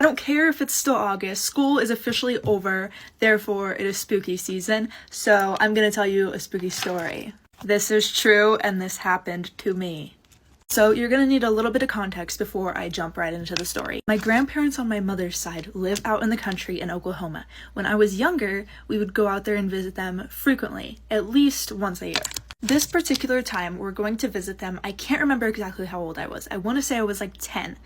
I don't care if it's still August. School is officially over, therefore it is spooky season. So I'm gonna tell you a spooky story. This is true and this happened to me. So you're gonna need a little bit of context before I jump right into the story. My grandparents on my mother's side live out in the country in Oklahoma. When I was younger, we would go out there and visit them frequently, at least once a year. This particular time, we're going to visit them. I can't remember exactly how old I was. I want to say I was like 10,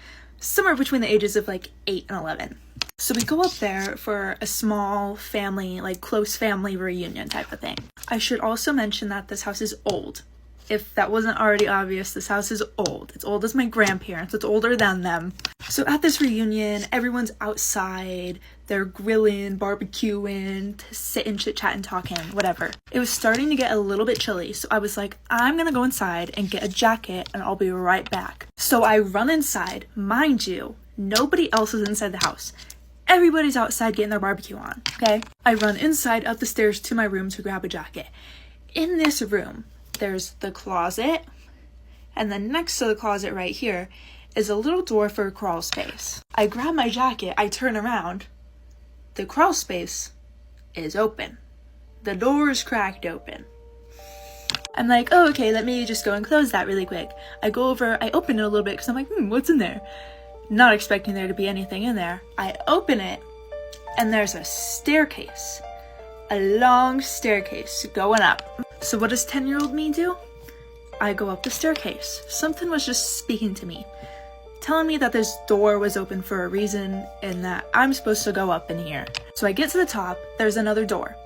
somewhere between the ages of like 8 and 11. So we go up there for a small family, like close family reunion type of thing. I should also mention that this house is old. If that wasn't already obvious, this house is old. It's old as my grandparents. It's older than them. So at this reunion, everyone's outside. They're grilling, barbecuing, sitting, chit-chatting, talking, whatever. It was starting to get a little bit chilly, so I was like, I'm gonna go inside and get a jacket and I'll be right back. So I run inside. Mind you, nobody else is inside the house. Everybody's outside getting their barbecue on, okay? I run inside, up the stairs to my room to grab a jacket. In this room, there's the closet, and then next to the closet right here is a little door for a crawl space. I grab my jacket, I turn around. The crawl space is open. The door is cracked open. I'm like, oh, okay, let me just go and close that really quick. I go over, I open it a little bit because I'm like, what's in there? Not expecting there to be anything in there. I open it, and there's a staircase. A long staircase going up. So what does 10-year-old me do? I go up the staircase. Something was just speaking to me, telling me that this door was open for a reason and that I'm supposed to go up in here. So I get to the top, there's another door.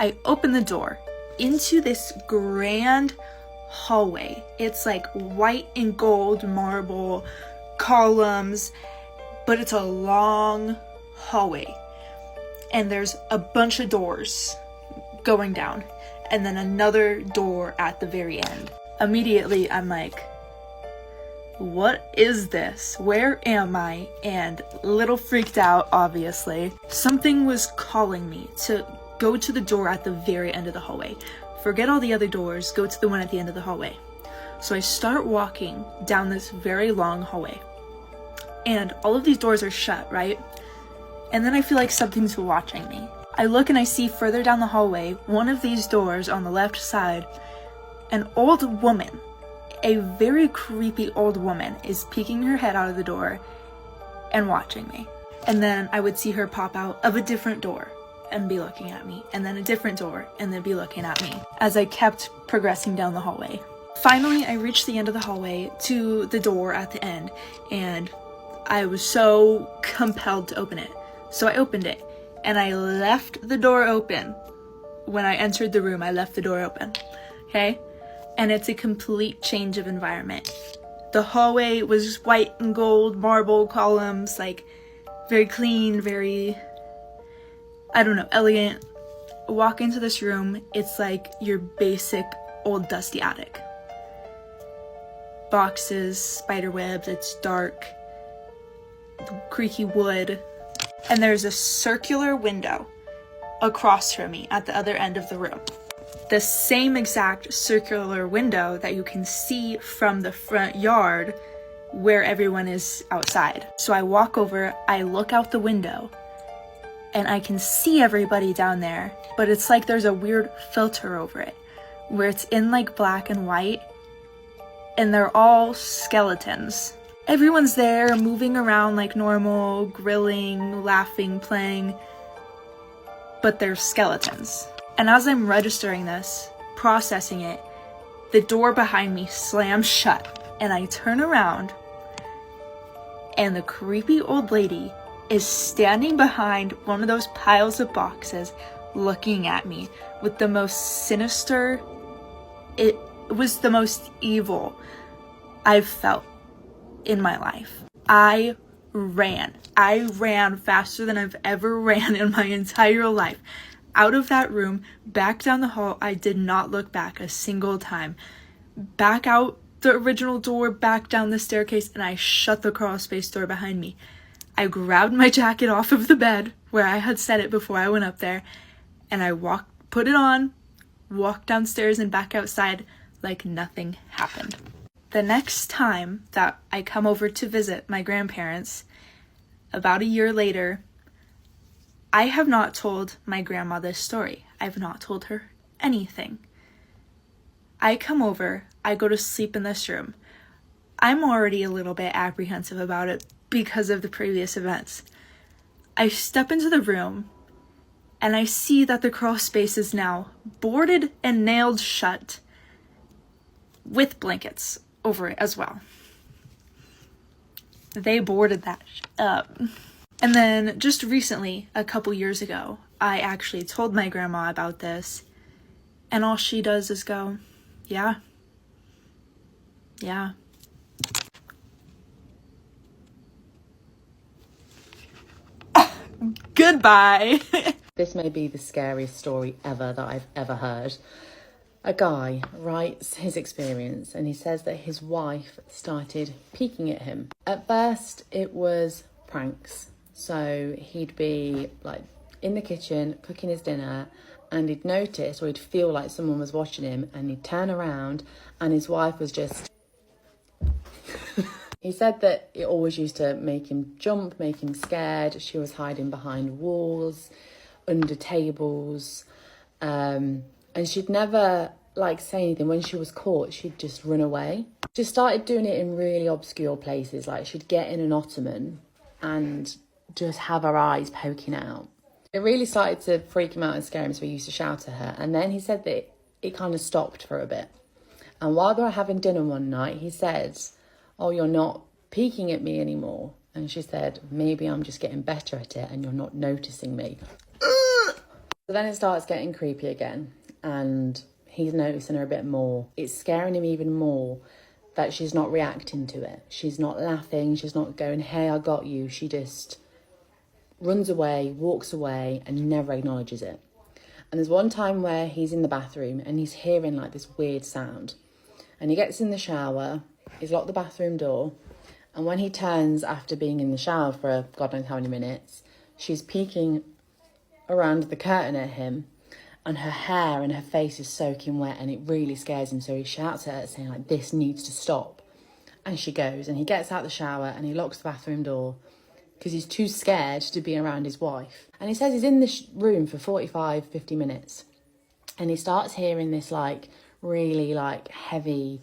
I open the door into this grand hallway. It's like white and gold marble columns, but it's a long hallway. And there's a bunch of doors going down, and then another door at the very end. Immediately, I'm like, what is this? Where am I? And a little freaked out, obviously. Something was calling me to go to the door at the very end of the hallway. Forget all the other doors, go to the one at the end of the hallway. So I start walking down this very long hallway. And all of these doors are shut, right? And then I feel like something's watching me. I look and I see further down the hallway, one of these doors on the left side, an old woman, a very creepy old woman, is peeking her head out of the door and watching me. And then I would see her pop out of a different door and be looking at me, and then a different door and then be looking at me as I kept progressing down the hallway. Finally, I reached the end of the hallway to the door at the end, and I was so compelled to open it. So I opened it, and I left the door open. When I entered the room, I left the door open, okay? And it's a complete change of environment. The hallway was white and gold, marble columns, like very clean, very, I don't know, elegant. Walk into this room, it's like your basic old dusty attic. Boxes, spider webs, it's dark, creaky wood. And there's a circular window across from me at the other end of the room. The same exact circular window that you can see from the front yard where everyone is outside. So I walk over, I look out the window, and I can see everybody down there, but it's like there's a weird filter over it, where it's in like black and white, and they're all skeletons. Everyone's there, moving around like normal, grilling, laughing, playing, but they're skeletons. And as I'm registering this, processing it, the door behind me slams shut, and I turn around, and the creepy old lady is standing behind one of those piles of boxes, looking at me with the most sinister, it was the most evil I've felt in my life. I ran faster than I've ever ran in my entire life. Out of that room, back down the hall. I did not look back a single time. Back out the original door, back down the staircase, and I shut the crawl space door behind me. I grabbed my jacket off of the bed where I had set it before I went up there, and I put it on, walked downstairs and back outside like nothing happened. The next time that I come over to visit my grandparents, About a year later, I have not told my grandma this story. I've not told her anything. I come over, I go to sleep in this room. I'm already a little bit apprehensive about it because of the previous events. I step into the room and I see that the crawl space is now boarded and nailed shut with blankets over it as well. They boarded that up. And then just recently, a couple years ago, I actually told my grandma about this, and all she does is go, yeah. Goodbye. This may be the scariest story ever that I've ever heard. A guy writes his experience and he says that his wife started peeking at him. At first it was pranks. So he'd be like in the kitchen cooking his dinner and he'd notice or he'd feel like someone was watching him and he'd turn around and his wife was just... He said that it always used to make him jump, make him scared. She was hiding behind walls, under tables, and she'd never say anything. When she was caught, she'd just run away. She started doing it in really obscure places, like she'd get in an ottoman and just have her eyes poking out. It really started to freak him out and scare him, so he used to shout at her. And then he said that it kind of stopped for a bit. And while they were having dinner one night, he said, "Oh, you're not peeking at me anymore." And she said, "Maybe I'm just getting better at it and you're not noticing me." So then it starts getting creepy again and he's noticing her a bit more. It's scaring him even more that she's not reacting to it. She's not laughing. She's not going, "Hey, I got you." She just runs away, walks away and never acknowledges it. And there's one time where he's in the bathroom and he's hearing this weird sound. And he gets in the shower, he's locked the bathroom door. And when he turns after being in the shower for God knows how many minutes, she's peeking around the curtain at him and her hair and her face is soaking wet and it really scares him. So he shouts at her saying "This needs to stop." And she goes and he gets out the shower and he locks the bathroom door because he's too scared to be around his wife. And he says he's in this room for 45, 50 minutes and he starts hearing this really heavy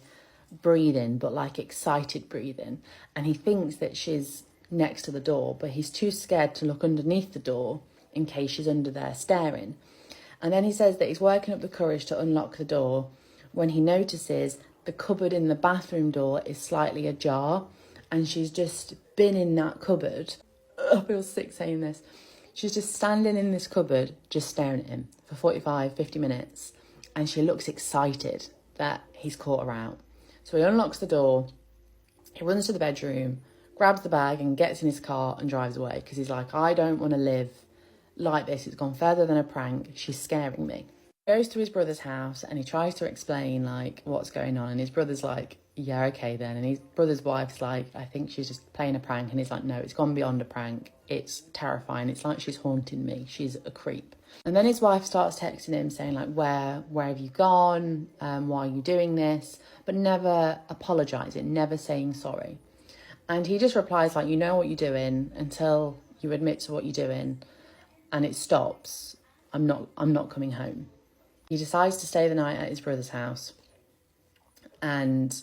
breathing, but excited breathing. And he thinks that she's next to the door, but he's too scared to look underneath the door in case she's under there staring. And then he says that he's working up the courage to unlock the door when he notices the cupboard in the bathroom door is slightly ajar and she's just been in that cupboard. I feel sick saying this. She's just standing in this cupboard, just staring at him for 45, 50 minutes. And she looks excited that he's caught her out. So he unlocks the door, he runs to the bedroom, grabs the bag and gets in his car and drives away because he's like, "I don't want to live like this. It's gone further than a prank. She's scaring me." He goes to his brother's house and he tries to explain what's going on. And his brother's like, "Yeah, okay then." And his brother's wife's like, "I think she's just playing a prank." And he's like, "No, it's gone beyond a prank. It's terrifying. It's like she's haunting me. She's a creep." And then his wife starts texting him saying where have you gone? Why are you doing this? But never apologising, never saying sorry. And he just replies "You know what you're doing. Until you admit to what you're doing and it stops, I'm not coming home." He decides to stay the night at his brother's house. And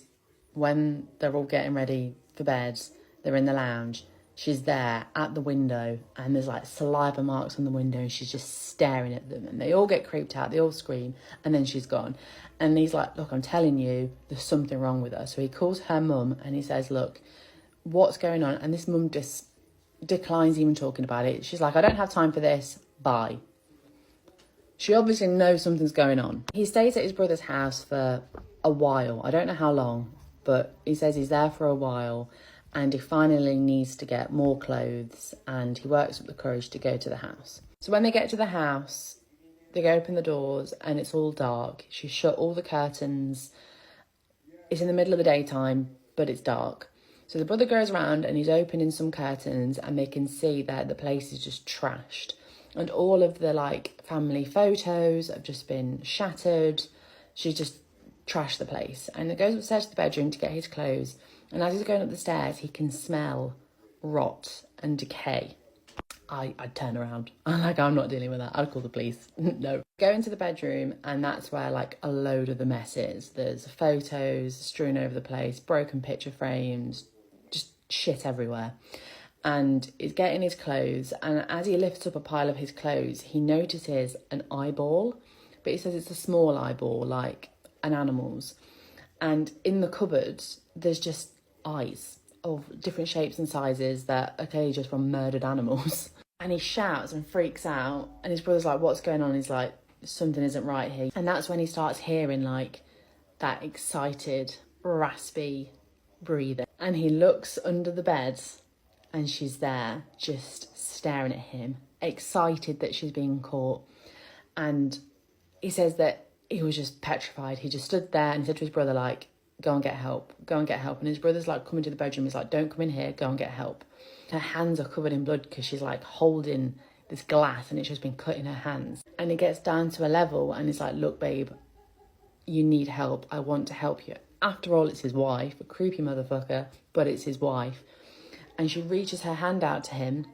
when they're all getting ready for bed, they're in the lounge. She's there at the window and there's saliva marks on the window and she's just staring at them and they all get creeped out, they all scream and then she's gone. And he's like, "Look, I'm telling you, there's something wrong with her." So he calls her mum and he says, "Look, what's going on?" And this mum just declines even talking about it. She's like, "I don't have time for this, bye." She obviously knows something's going on. He stays at his brother's house for a while. I don't know how long, but he says he's there for a while and he finally needs to get more clothes and he works up the courage to go to the house. So when they get to the house, they go open the doors and it's all dark. She's shut all the curtains. It's in the middle of the daytime, but it's dark. So the brother goes around and he's opening some curtains and they can see that the place is just trashed. And all of the family photos have just been shattered. She's just trashed the place. And he goes upstairs to the bedroom to get his clothes. And as he's going up the stairs, he can smell rot and decay, I'd turn around. I'm like, I'm not dealing with that. I'd call the police. No. Go into the bedroom, and that's where like a load of the mess is. There's photos strewn over the place, broken picture frames, just shit everywhere. And he's getting his clothes, and as he lifts up a pile of his clothes, he notices an eyeball, but he says it's a small eyeball, like an animal's. And in the cupboards, there's just eyes of different shapes and sizes that are clearly just from murdered animals. And he shouts and freaks out, and his brother's like, what's going on? He's like, something isn't right here. And that's when he starts hearing like that excited, raspy breathing. And he looks under the bed, and she's there just staring at him, excited that she's being caught. And he says that he was just petrified. He just stood there and said to his brother, like, go and get help, go and get help. And his brother's like coming to the bedroom. He's like, don't come in here, go and get help. Her hands are covered in blood because she's like holding this glass and it's just been cut in her hands. And it gets down to a level and he's like, look, babe, you need help. I want to help you. After all, it's his wife, a creepy motherfucker, but it's his wife. And she reaches her hand out to him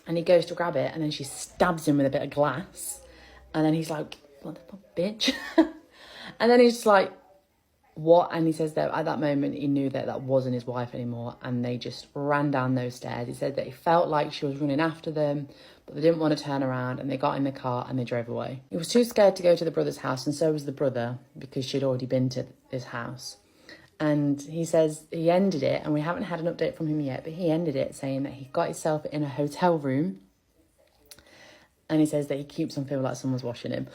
and he goes to grab it, and then she stabs him with a bit of glass. And then he's like, what the fuck, bitch? And then he's just like, what? And he says that at that moment he knew that that wasn't his wife anymore, and they just ran down those stairs. He said that he felt like she was running after them, but they didn't want to turn around, and they got in the car and they drove away. He was too scared to go to the brother's house, and so was the brother, because she'd already been to this house. And he says he ended it, and we haven't had an update from him yet, but he ended it saying that he got himself in a hotel room, and he says that he keeps on feeling like someone's watching him.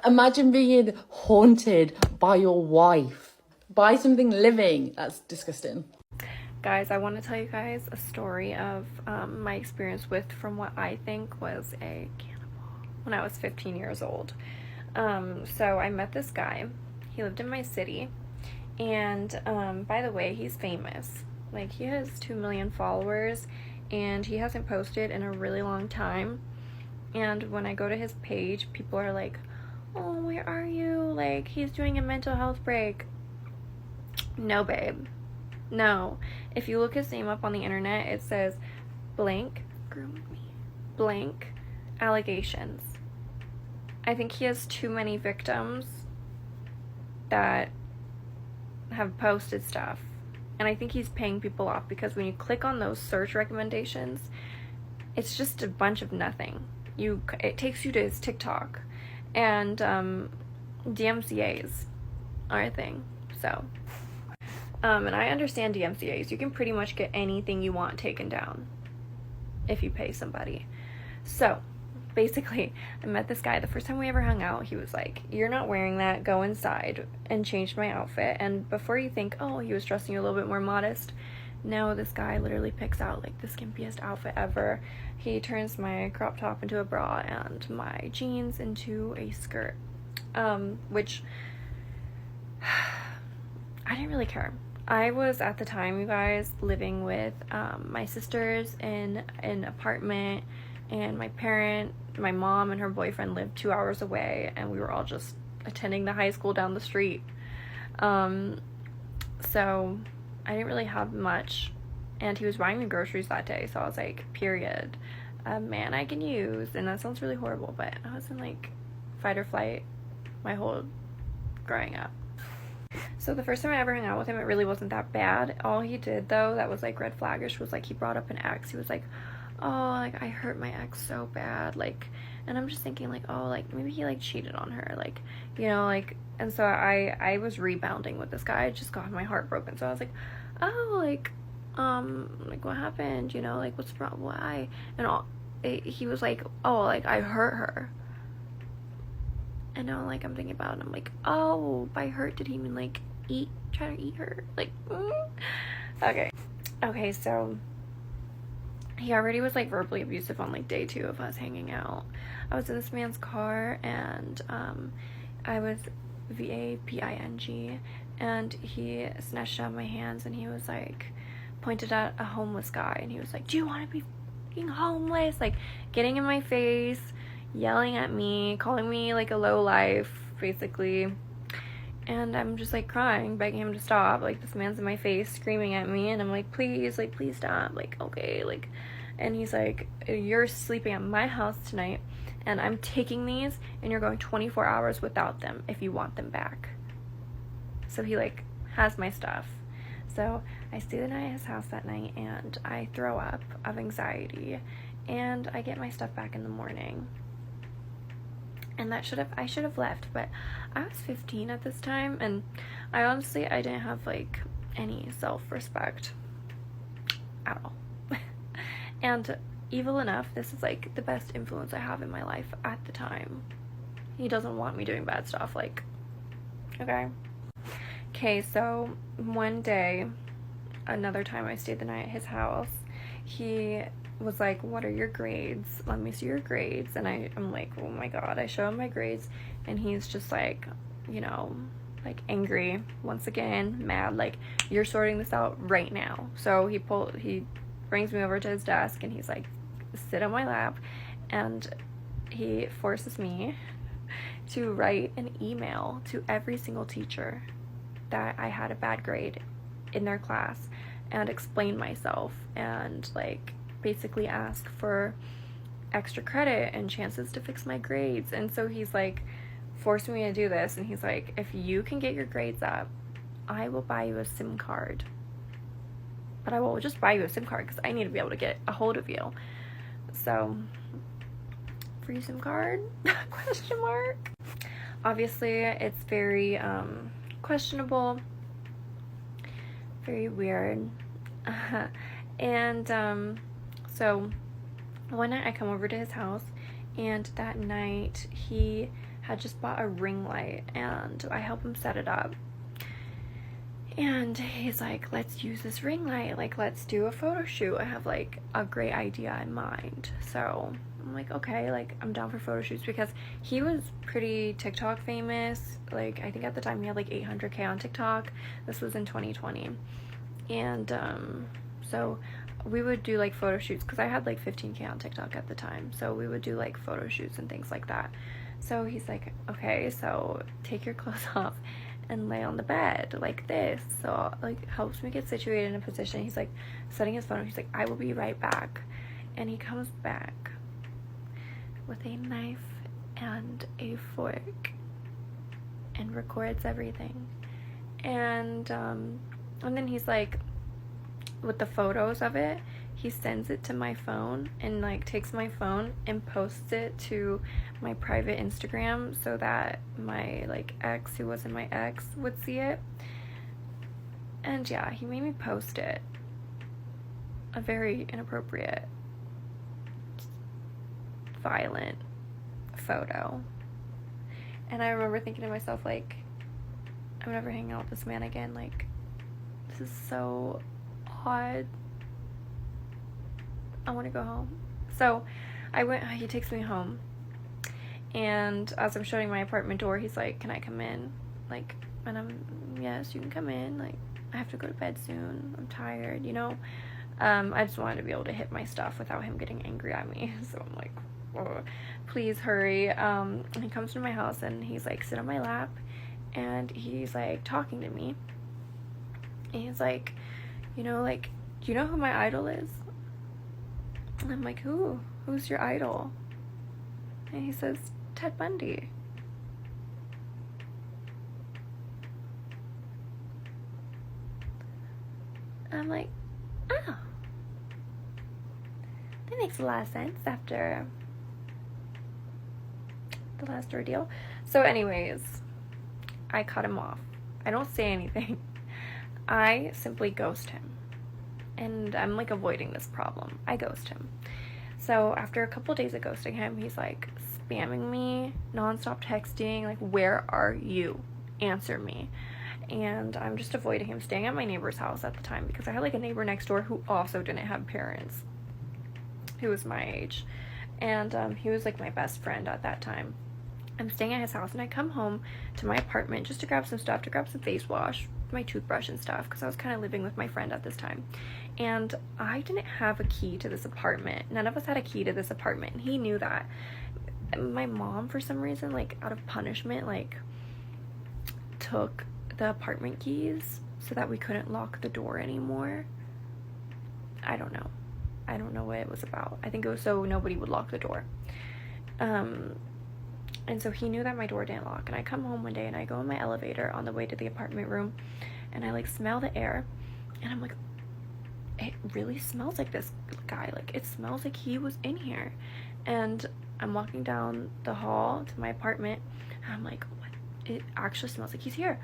Imagine being haunted by your wife, by something living. That's disgusting. Guys, I want to tell you guys a story of my experience with, from what I think was a cannibal, when I was 15 years old. So I met this guy. He lived in my city. And by the way, he's famous. Like, he has 2 million followers, and he hasn't posted in a really long time. And when I go to his page, people are like, oh, where are you? Like, he's doing a mental health break. No, babe. No. If you look his name up on the internet, it says blank groomed me, blank allegations. I think he has too many victims that have posted stuff. And I think he's paying people off, because when you click on those search recommendations, it's just a bunch of nothing. It takes you to his TikTok, and DMCAs are a thing. So and I understand DMCAs. You can pretty much get anything you want taken down if you pay somebody. So basically, I met this guy. The first time we ever hung out, he was like, you're not wearing that, go inside, and changed my outfit. And before you think, oh, he was dressing a little bit more modest, no, this guy literally picks out like the skimpiest outfit ever. He turns my crop top into a bra and my jeans into a skirt, which I didn't really care. I was, at the time, you guys, living with my sisters in an apartment, and my mom and her boyfriend lived 2 hours away, and we were all just attending the high school down the street. So I didn't really have much, and he was buying the groceries that day, so I was like, period, a man I can use. And that sounds really horrible, but I was in like fight or flight my whole growing up. So the first time I ever hung out with him, it really wasn't that bad. All he did, though, that was like red flaggish, was like he brought up an ex. He was like, oh, like I hurt my ex so bad, like, and I'm just thinking like, oh, like maybe he like cheated on her, like, you know, like. And so I was rebounding with this guy. I just got my heart broken. So I was like, oh, like what happened, you know, like what's wrong, why? And he was like, oh, like I hurt her. And now, like, I'm thinking about it, and I'm like, oh, by hurt, did he mean, like, try to eat her? Like, Okay, so he already was, like, verbally abusive on, like, day 2 of us hanging out. I was in this man's car, and I was VAPING, and he snatched out my hands, and he was, like, pointed at a homeless guy, and he was like, do you want to be fucking homeless? Like, getting in my face, yelling at me, calling me like a low life, basically. And I'm just like crying, begging him to stop. Like, this man's in my face screaming at me, and I'm like, please stop. Like, okay, like, and he's like, you're sleeping at my house tonight, and I'm taking these, and you're going 24 hours without them if you want them back. So he like has my stuff. So I stay the night at his house that night, and I throw up of anxiety, and I get my stuff back in the morning. And I should have left, but I was 15 at this time, and I didn't have like any self-respect at all. And evil enough, this is like the best influence I have in my life at the time. He doesn't want me doing bad stuff, like, okay, so one day, another time I stayed the night at his house, he was like, what are your grades? Let me see your grades. And I'm like, oh my god. I show him my grades, and he's just like, you know, like angry once again, mad, like, you're sorting this out right now. So he brings me over to his desk, and he's like, sit on my lap, and he forces me to write an email to every single teacher that I had a bad grade in their class, and explain myself, and like basically ask for extra credit and chances to fix my grades. And so he's like forcing me to do this, and he's like, if you can get your grades up, I will buy you a SIM card. But I will just buy you a SIM card because I need to be able to get a hold of you. So, free SIM card? Question mark. Obviously, it's very questionable, very weird. And so one night I come over to his house, and that night he had just bought a ring light, and I help him set it up. And he's like, let's use this ring light, like, let's do a photo shoot. I have like a great idea in mind. So I'm like, okay, like, I'm down for photo shoots, because he was pretty TikTok famous. Like, I think at the time he had like 800K on TikTok. This was in 2020. And so we would do like photo shoots, because I had like 15K on TikTok at the time. So we would do like photo shoots and things like that. So he's like, okay, so take your clothes off and lay on the bed like this. So like helps me get situated in a position. He's like setting his phone. He's like, I will be right back. And he comes back with a knife and a fork and records everything. And then he's like, with the photos of it, he sends it to my phone, and like takes my phone and posts it to my private Instagram so that my like ex, who wasn't my ex, would see it. And yeah, he made me post it. A very inappropriate, violent photo. And I remember thinking to myself, like, I'm never hanging out with this man again. Like, this is so odd. I want to go home. So he takes me home, and as I'm shutting my apartment door, he's like, can I come in? Like, and I'm, yes, you can come in. Like, I have to go to bed soon. I'm tired, you know? I just wanted to be able to hit my stuff without him getting angry at me. So I'm like, oh, please hurry. And he comes to my house, and he's like, sit on my lap, and he's like talking to me. And he's like, you know, like, do you know who my idol is? And I'm like, who? Who's your idol? And he says, Ted Bundy. And I'm like, oh. That makes a lot of sense after the last ordeal. So anyways, I cut him off. I don't say anything. I simply ghost him. And I'm like avoiding this problem. I ghost him. So after a couple days of ghosting him, he's like spamming me, nonstop texting, like, where are you? Answer me. And I'm just avoiding him, staying at my neighbor's house at the time, because I had like a neighbor next door who also didn't have parents, who was my age. And he was like my best friend at that time. I'm staying at his house, and I come home to my apartment just to grab some stuff, to grab some face wash, my toothbrush and stuff, because I was kind of living with my friend at this time. And I didn't have a key to this apartment. None of us had a key to this apartment, and he knew that. My mom, for some reason, like out of punishment, like took the apartment keys so that we couldn't lock the door anymore. I don't know what it was about. I think it was so nobody would lock the door. And so he knew that my door didn't lock, and I come home one day and I go in my elevator on the way to the apartment room, and I like smell the air, and I'm like, it really smells like this guy, like it smells like he was in here. And I'm walking down the hall to my apartment, and I'm like, what? It actually smells like he's here.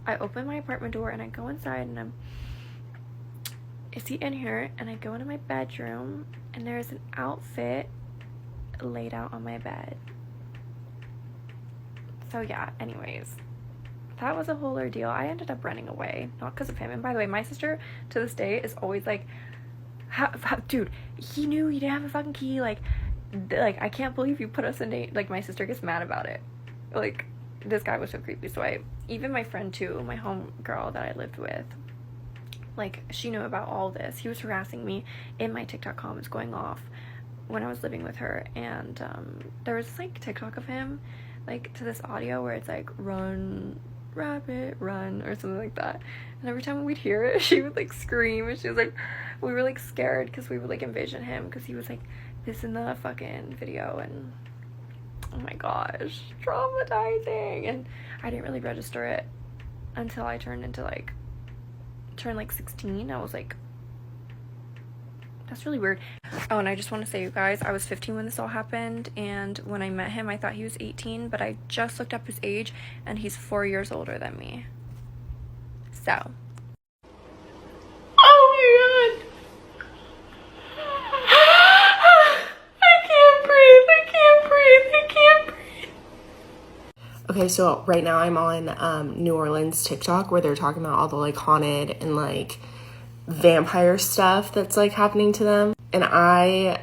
I open my apartment door and I go inside, and is he in here? And I go into my bedroom, and there's an outfit laid out on my bed. So yeah, anyways, that was a whole ordeal. I ended up running away, not because of him. And by the way, my sister to this day is always like, dude, he knew he didn't have a fucking key. Like I can't believe you put us in date. Like, my sister gets mad about it. Like, this guy was so creepy. So even my friend too, my home girl that I lived with, like, she knew about all this. He was harassing me in my TikTok comments going off when I was living with her. And there was this, like, TikTok of him, like, to this audio where it's like, run, rabbit, run, or something like that. And every time we'd hear it, she would, like, scream. And she was like, we were, like, scared because we would, like, envision him because he was, like, this in the fucking video. And oh my gosh, traumatizing. And I didn't really register it until I turned 16. I was like, that's really weird. Oh, and I just want to say, you guys, I was 15 when this all happened, and when I met him I thought he was 18, but I just looked up his age and he's 4 years older than me. So oh my god, I can't breathe. Okay, so right now I'm on New Orleans TikTok where they're talking about all the like haunted and like vampire stuff that's like happening to them. And I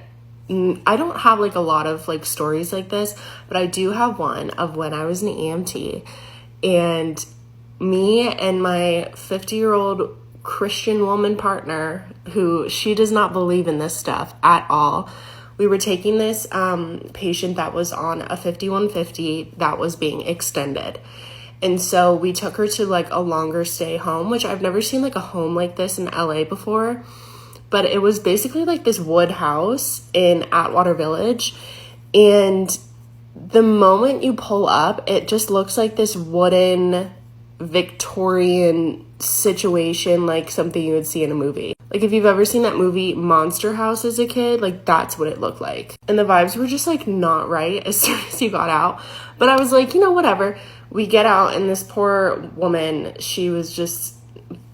don't have like a lot of like stories like this, but I do have one of when I was an EMT, and me and my 50-year-old Christian woman partner, who she does not believe in this stuff at all. We were taking this patient that was on a 5150 that was being extended. And so we took her to like a longer stay home, which I've never seen like a home like this in LA before. But it was basically like this wood house in Atwater Village. And the moment you pull up, it just looks like this wooden Victorian situation, like something you would see in a movie. Like if you've ever seen that movie Monster House as a kid, like that's what it looked like. And the vibes were just like not right as soon as you got out. But I was like, you know, whatever. We get out, and this poor woman, she was just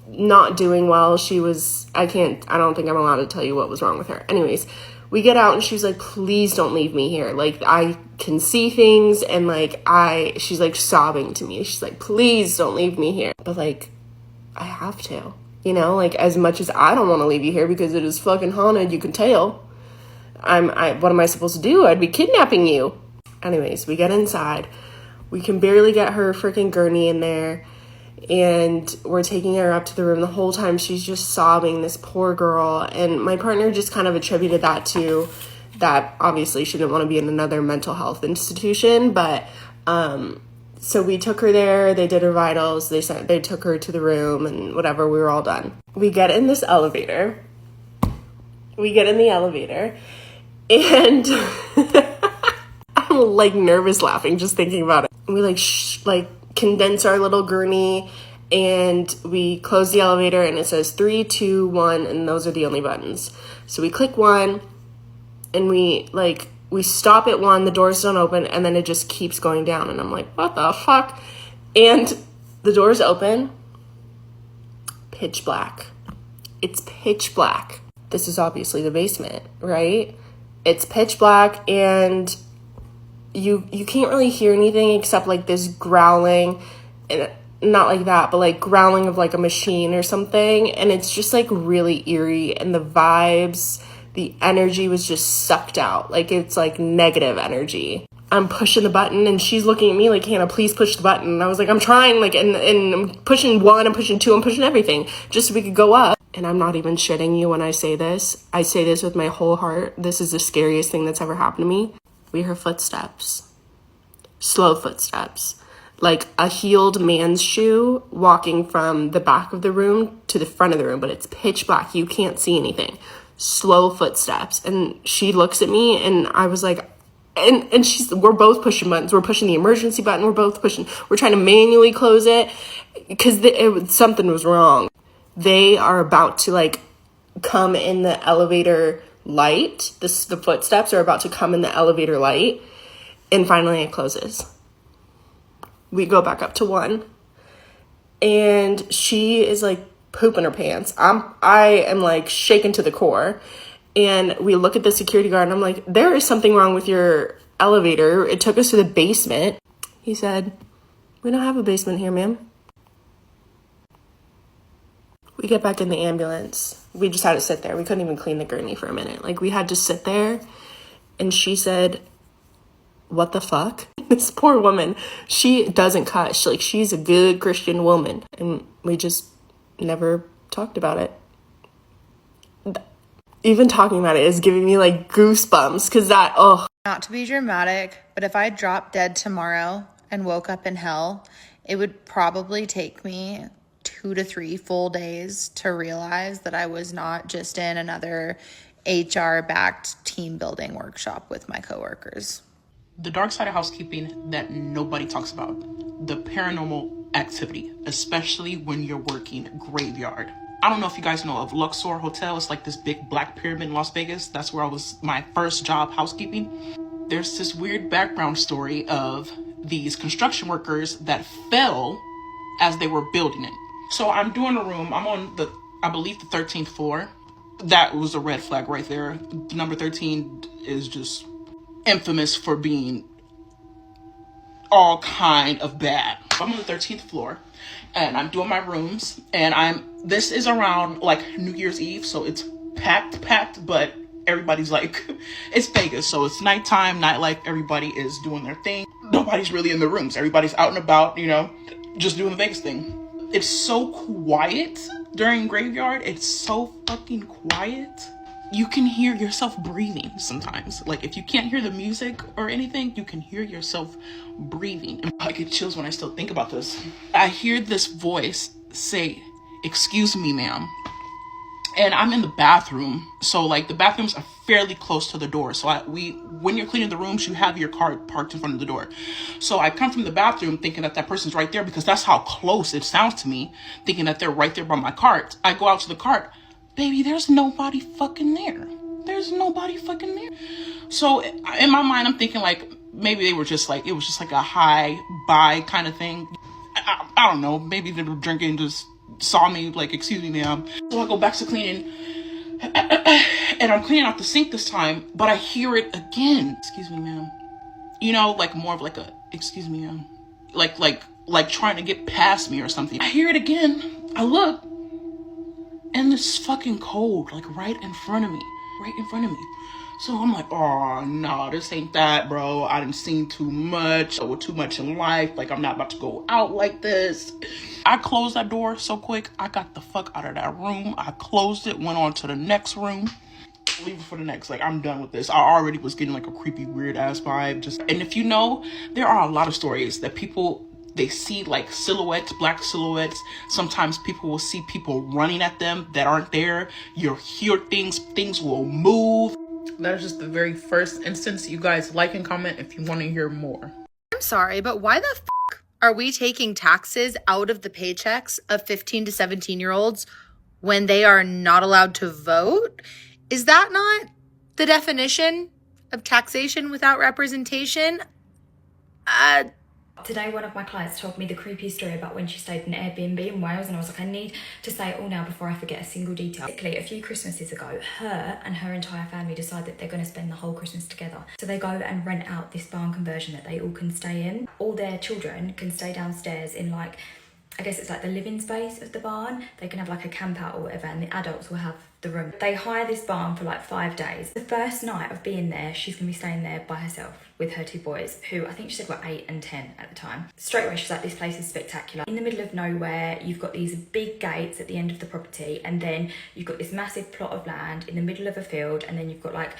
not doing well. I don't think I'm allowed to tell you what was wrong with her. Anyways, we get out and she's like, please don't leave me here. Like, I can see things, and like, she's like sobbing to me. She's like, please don't leave me here. But like, I have to, you know, like as much as I don't want to leave you here because it is fucking haunted, you can tell. What am I supposed to do? I'd be kidnapping you. Anyways, we get inside. We can barely get her freaking gurney in there. And we're taking her up to the room. The whole time she's just sobbing, this poor girl. And my partner just kind of attributed that to that obviously she didn't want to be in another mental health institution. But so we took her there. They did her vitals. They took her to the room and whatever. We were all done. We get in this elevator. And I'm like nervous laughing just thinking about it. We like condense our little gurney, and we close the elevator, and it says 3, 2, 1, and those are the only buttons. So we click 1, and we stop at 1, the doors don't open, and then it just keeps going down, and I'm like, what the fuck? And the doors open, pitch black. It's pitch black. This is obviously the basement, right? It's pitch black, and you can't really hear anything except like this growling, and not like that, but like growling of like a machine or something. And it's just like really eerie, and the vibes, the energy was just sucked out. Like it's like negative energy. I'm pushing the button, and she's looking at me like, Hannah, please push the button. And I was like, I'm trying, like, and I'm pushing 1, I'm pushing 2, I'm pushing everything just so we could go up. And I'm not even shitting you when I say this. I say this with my whole heart. This is the scariest thing that's ever happened to me. We heard footsteps, slow footsteps. like a heeled man's shoe walking from the back of the room to the front of the room, but it's pitch black. You can't see anything. Slow footsteps. And she looks at me, and I was like, and we're both pushing buttons. We're pushing the emergency button. We're trying to manually close it because something was wrong. They are about to like come in the elevator light. The footsteps are about to come in the elevator light, and finally it closes. We go back up to 1, and she is like pooping her pants. I am like shaken to the core. And we look at the security guard, and I'm like, there is something wrong with your elevator. It took us to the basement. He said, we don't have a basement here, ma'am. We get back in the ambulance. We just had to sit there. We couldn't even clean the gurney for a minute. Like, we had to sit there. And she said, what the fuck? This poor woman, she doesn't cuss. She's a good Christian woman. And we just never talked about it. Even talking about it is giving me like goosebumps because Not to be dramatic, but if I dropped dead tomorrow and woke up in hell, it would probably take me 2 to 3 full days to realize that I was not just in another HR-backed team building workshop with my coworkers. The dark side of housekeeping that nobody talks about, the paranormal activity, especially when you're working graveyard. I don't know if you guys know of Luxor Hotel. It's like this big black pyramid in Las Vegas. That's where I was my first job housekeeping. There's this weird background story of these construction workers that fell as they were building it. So I'm doing a room. I'm on I believe the 13th floor. That was a red flag right there. Number 13 is just infamous for being all kind of bad. I'm on the 13th floor and I'm doing my rooms, and this is around like New Year's Eve, so it's packed, but everybody's like, it's Vegas, so it's nighttime, nightlife, everybody is doing their thing. Nobody's really in the rooms. Everybody's out and about, just doing the Vegas thing. It's so quiet during graveyard. It's so fucking quiet. You can hear yourself breathing sometimes. Like, if you can't hear the music or anything, you can hear yourself breathing. And I get chills when I still think about this. I hear this voice say, "Excuse me, ma'am." And I'm in the bathroom. So, like, the bathrooms are fairly close to the door. So when you're cleaning the rooms, you have your car parked in front of the door. So I come from the bathroom thinking that person's right there, because that's how close it sounds to me, thinking that they're right there by my cart. I go out to the cart. Baby, there's nobody fucking there. There's nobody fucking there. So in my mind, I'm thinking like, maybe they were just like, it was just like a hi, bye kind of thing. I don't know. Maybe they were drinking, just saw me like, excuse me, ma'am. So I go back to cleaning and I'm cleaning out the sink this time, but I hear it again. Excuse me, ma'am. Like more of like a, excuse me, ma'am. Like trying to get past me or something. I hear it again. I look. And it's fucking cold, like right in front of me. So I'm like, oh, no, this ain't that, bro. I done seen too much, or too much in life. Like, I'm not about to go out like this. I closed that door so quick. I got the fuck out of that room. I closed it, went on to the next room. Leave it for the next. Like, I'm done with this. I already was getting like a creepy, weird ass vibe. And if you know, there are a lot of stories that people, they see like silhouettes, black silhouettes. Sometimes people will see people running at them that aren't there. You'll hear things will move. That is just the very first instance. You guys like and comment if you want to hear more. I'm sorry, but why the f*** are we taking taxes out of the paychecks of 15 to 17-year-olds when they are not allowed to vote? Is that not the definition of taxation without representation? Today, one of my clients told me the creepy story about when she stayed in an Airbnb in Wales, and I was like, I need to say it all now before I forget a single detail. Basically, a few Christmases ago, her and her entire family decide that they're going to spend the whole Christmas together. So they go and rent out this barn conversion that they all can stay in. All their children can stay downstairs in like, I guess it's like the living space of the barn. They can have like a camp out or whatever, and the adults will have the room. They hire this barn for like 5 days. The first night of being there, she's gonna be staying there by herself with her 2 boys, who I think she said were 8 and 10 at the time. Straight away, she's like, this place is spectacular. In the middle of nowhere, you've got these big gates at the end of the property, and then you've got this massive plot of land in the middle of a field, and then you've got like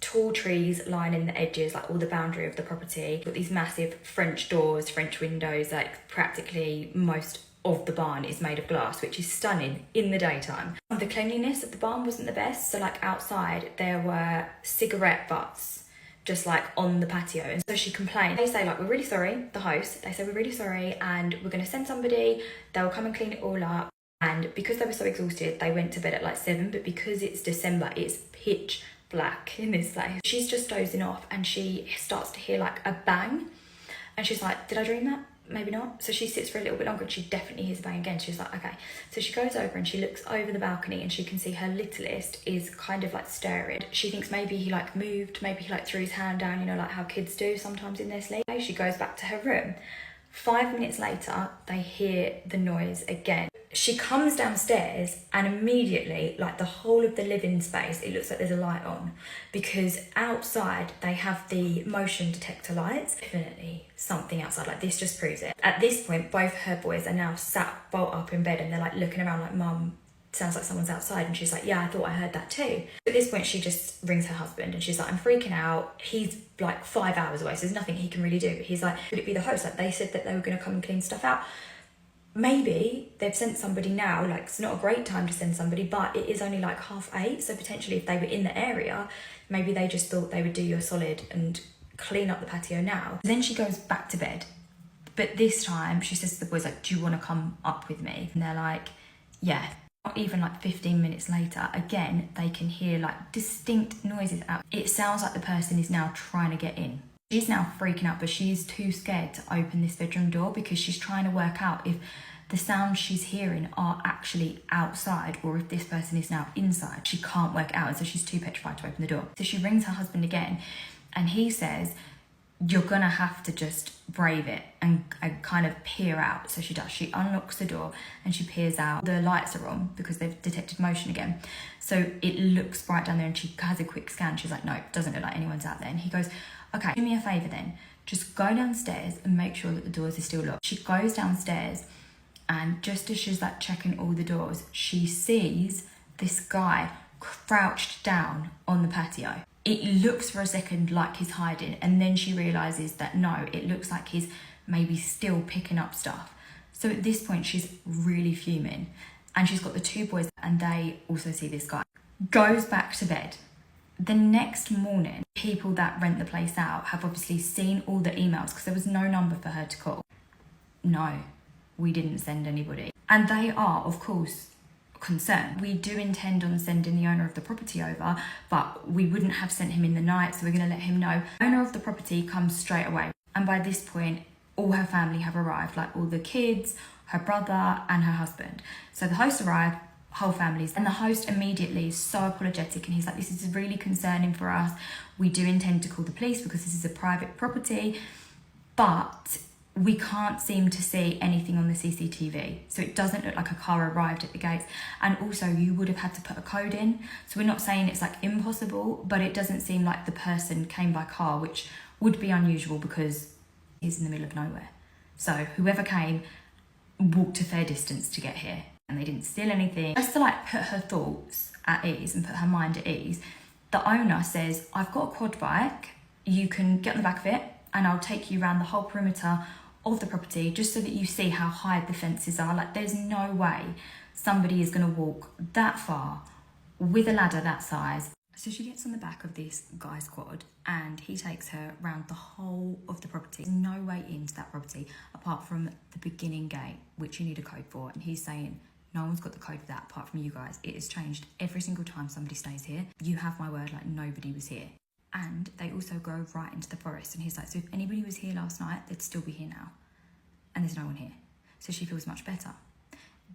tall trees lining the edges, like all the boundary of the property. Got these massive French doors, French windows, like practically most of the barn is made of glass, which is stunning in the daytime. The cleanliness of the barn wasn't the best, so like outside there were cigarette butts just like on the patio, and so she complained. They say like, we're really sorry, the host, they say we're really sorry and we're going to send somebody, they'll come and clean it all up. And because they were so exhausted, they went to bed at like 7, but because it's December, it's pitch black in this place. She's just dozing off and she starts to hear like a bang, and she's like, did I dream that? Maybe not. So she sits for a little bit longer and she definitely hears a bang again. She's like, okay. So she goes over and she looks over the balcony and she can see her littlest is kind of like staring. She thinks maybe he like moved, maybe he like threw his hand down, you know, like how kids do sometimes in their sleep. She goes back to her room. 5 minutes later, they hear the noise again. She comes downstairs and immediately, like the whole of the living space, it looks like there's a light on, because outside they have the motion detector lights. Definitely something outside, like this just proves it. At this point, both her boys are now sat bolt up in bed and they're like looking around like, Mum, sounds like someone's outside. And she's like, yeah, I thought I heard that too. At this point, she just rings her husband and she's like, I'm freaking out. He's like 5 hours away, so there's nothing he can really do. But he's like, could it be the host? Like they said that they were going to come and clean stuff out. Maybe they've sent somebody now, like it's not a great time to send somebody, but it is only like 8:30. So potentially if they were in the area, maybe they just thought they would do you a solid and clean up the patio now. Then she goes back to bed. But this time she says to the boys, like, do you want to come up with me? And they're like, yeah. Not even like 15 minutes later, again, they can hear like distinct noises out. It sounds like the person is now trying to get in. She's now freaking out, but she is too scared to open this bedroom door because she's trying to work out if the sounds she's hearing are actually outside or if this person is now inside. She can't work out, and so she's too petrified to open the door. So she rings her husband again, and he says, you're gonna have to just brave it and kind of peer out. So she does. She unlocks the door and she peers out. The lights are on because they've detected motion again. So it looks bright down there and she has a quick scan. She's like, no, it doesn't look like anyone's out there. And he goes, okay, do me a favour then. Just go downstairs and make sure that the doors are still locked. She goes downstairs and just as she's like checking all the doors, she sees this guy crouched down on the patio. It looks for a second like he's hiding, and then she realises that no, it looks like he's maybe still picking up stuff. So at this point, she's really fuming, and she's got the 2 boys, and they also see this guy. Goes back to bed. The next morning, people that rent the place out have obviously seen all the emails because there was no number for her to call. No, we didn't send anybody. And they are, of course, concerned. We do intend on sending the owner of the property over, but we wouldn't have sent him in the night, so we're going to let him know. Owner of the property comes straight away, and by this point all her family have arrived, like all the kids, her brother and her husband. So the host arrived, whole families, and the host immediately is so apologetic and he's like, this is really concerning for us. We do intend to call the police because this is a private property, but we can't seem to see anything on the CCTV. So it doesn't look like a car arrived at the gates. And also you would have had to put a code in. So we're not saying it's like impossible, but it doesn't seem like the person came by car, which would be unusual because he's in the middle of nowhere. So whoever came walked a fair distance to get here and they didn't steal anything. Just to like put her thoughts at ease and put her mind at ease, the owner says, I've got a quad bike, you can get on the back of it and I'll take you around the whole perimeter of the property just so that you see how high the fences are. Like there's no way somebody is going to walk that far with a ladder that size. So she gets on the back of this guy's quad and he takes her around the whole of the property. There's no way into that property apart from the beginning gate, which you need a code for. And he's saying, no one's got the code for that apart from you guys. It has changed every single time somebody stays here. You have my word, like nobody was here. And they also go right into the forest. And he's like, so if anybody was here last night, they'd still be here now. And there's no one here. So she feels much better.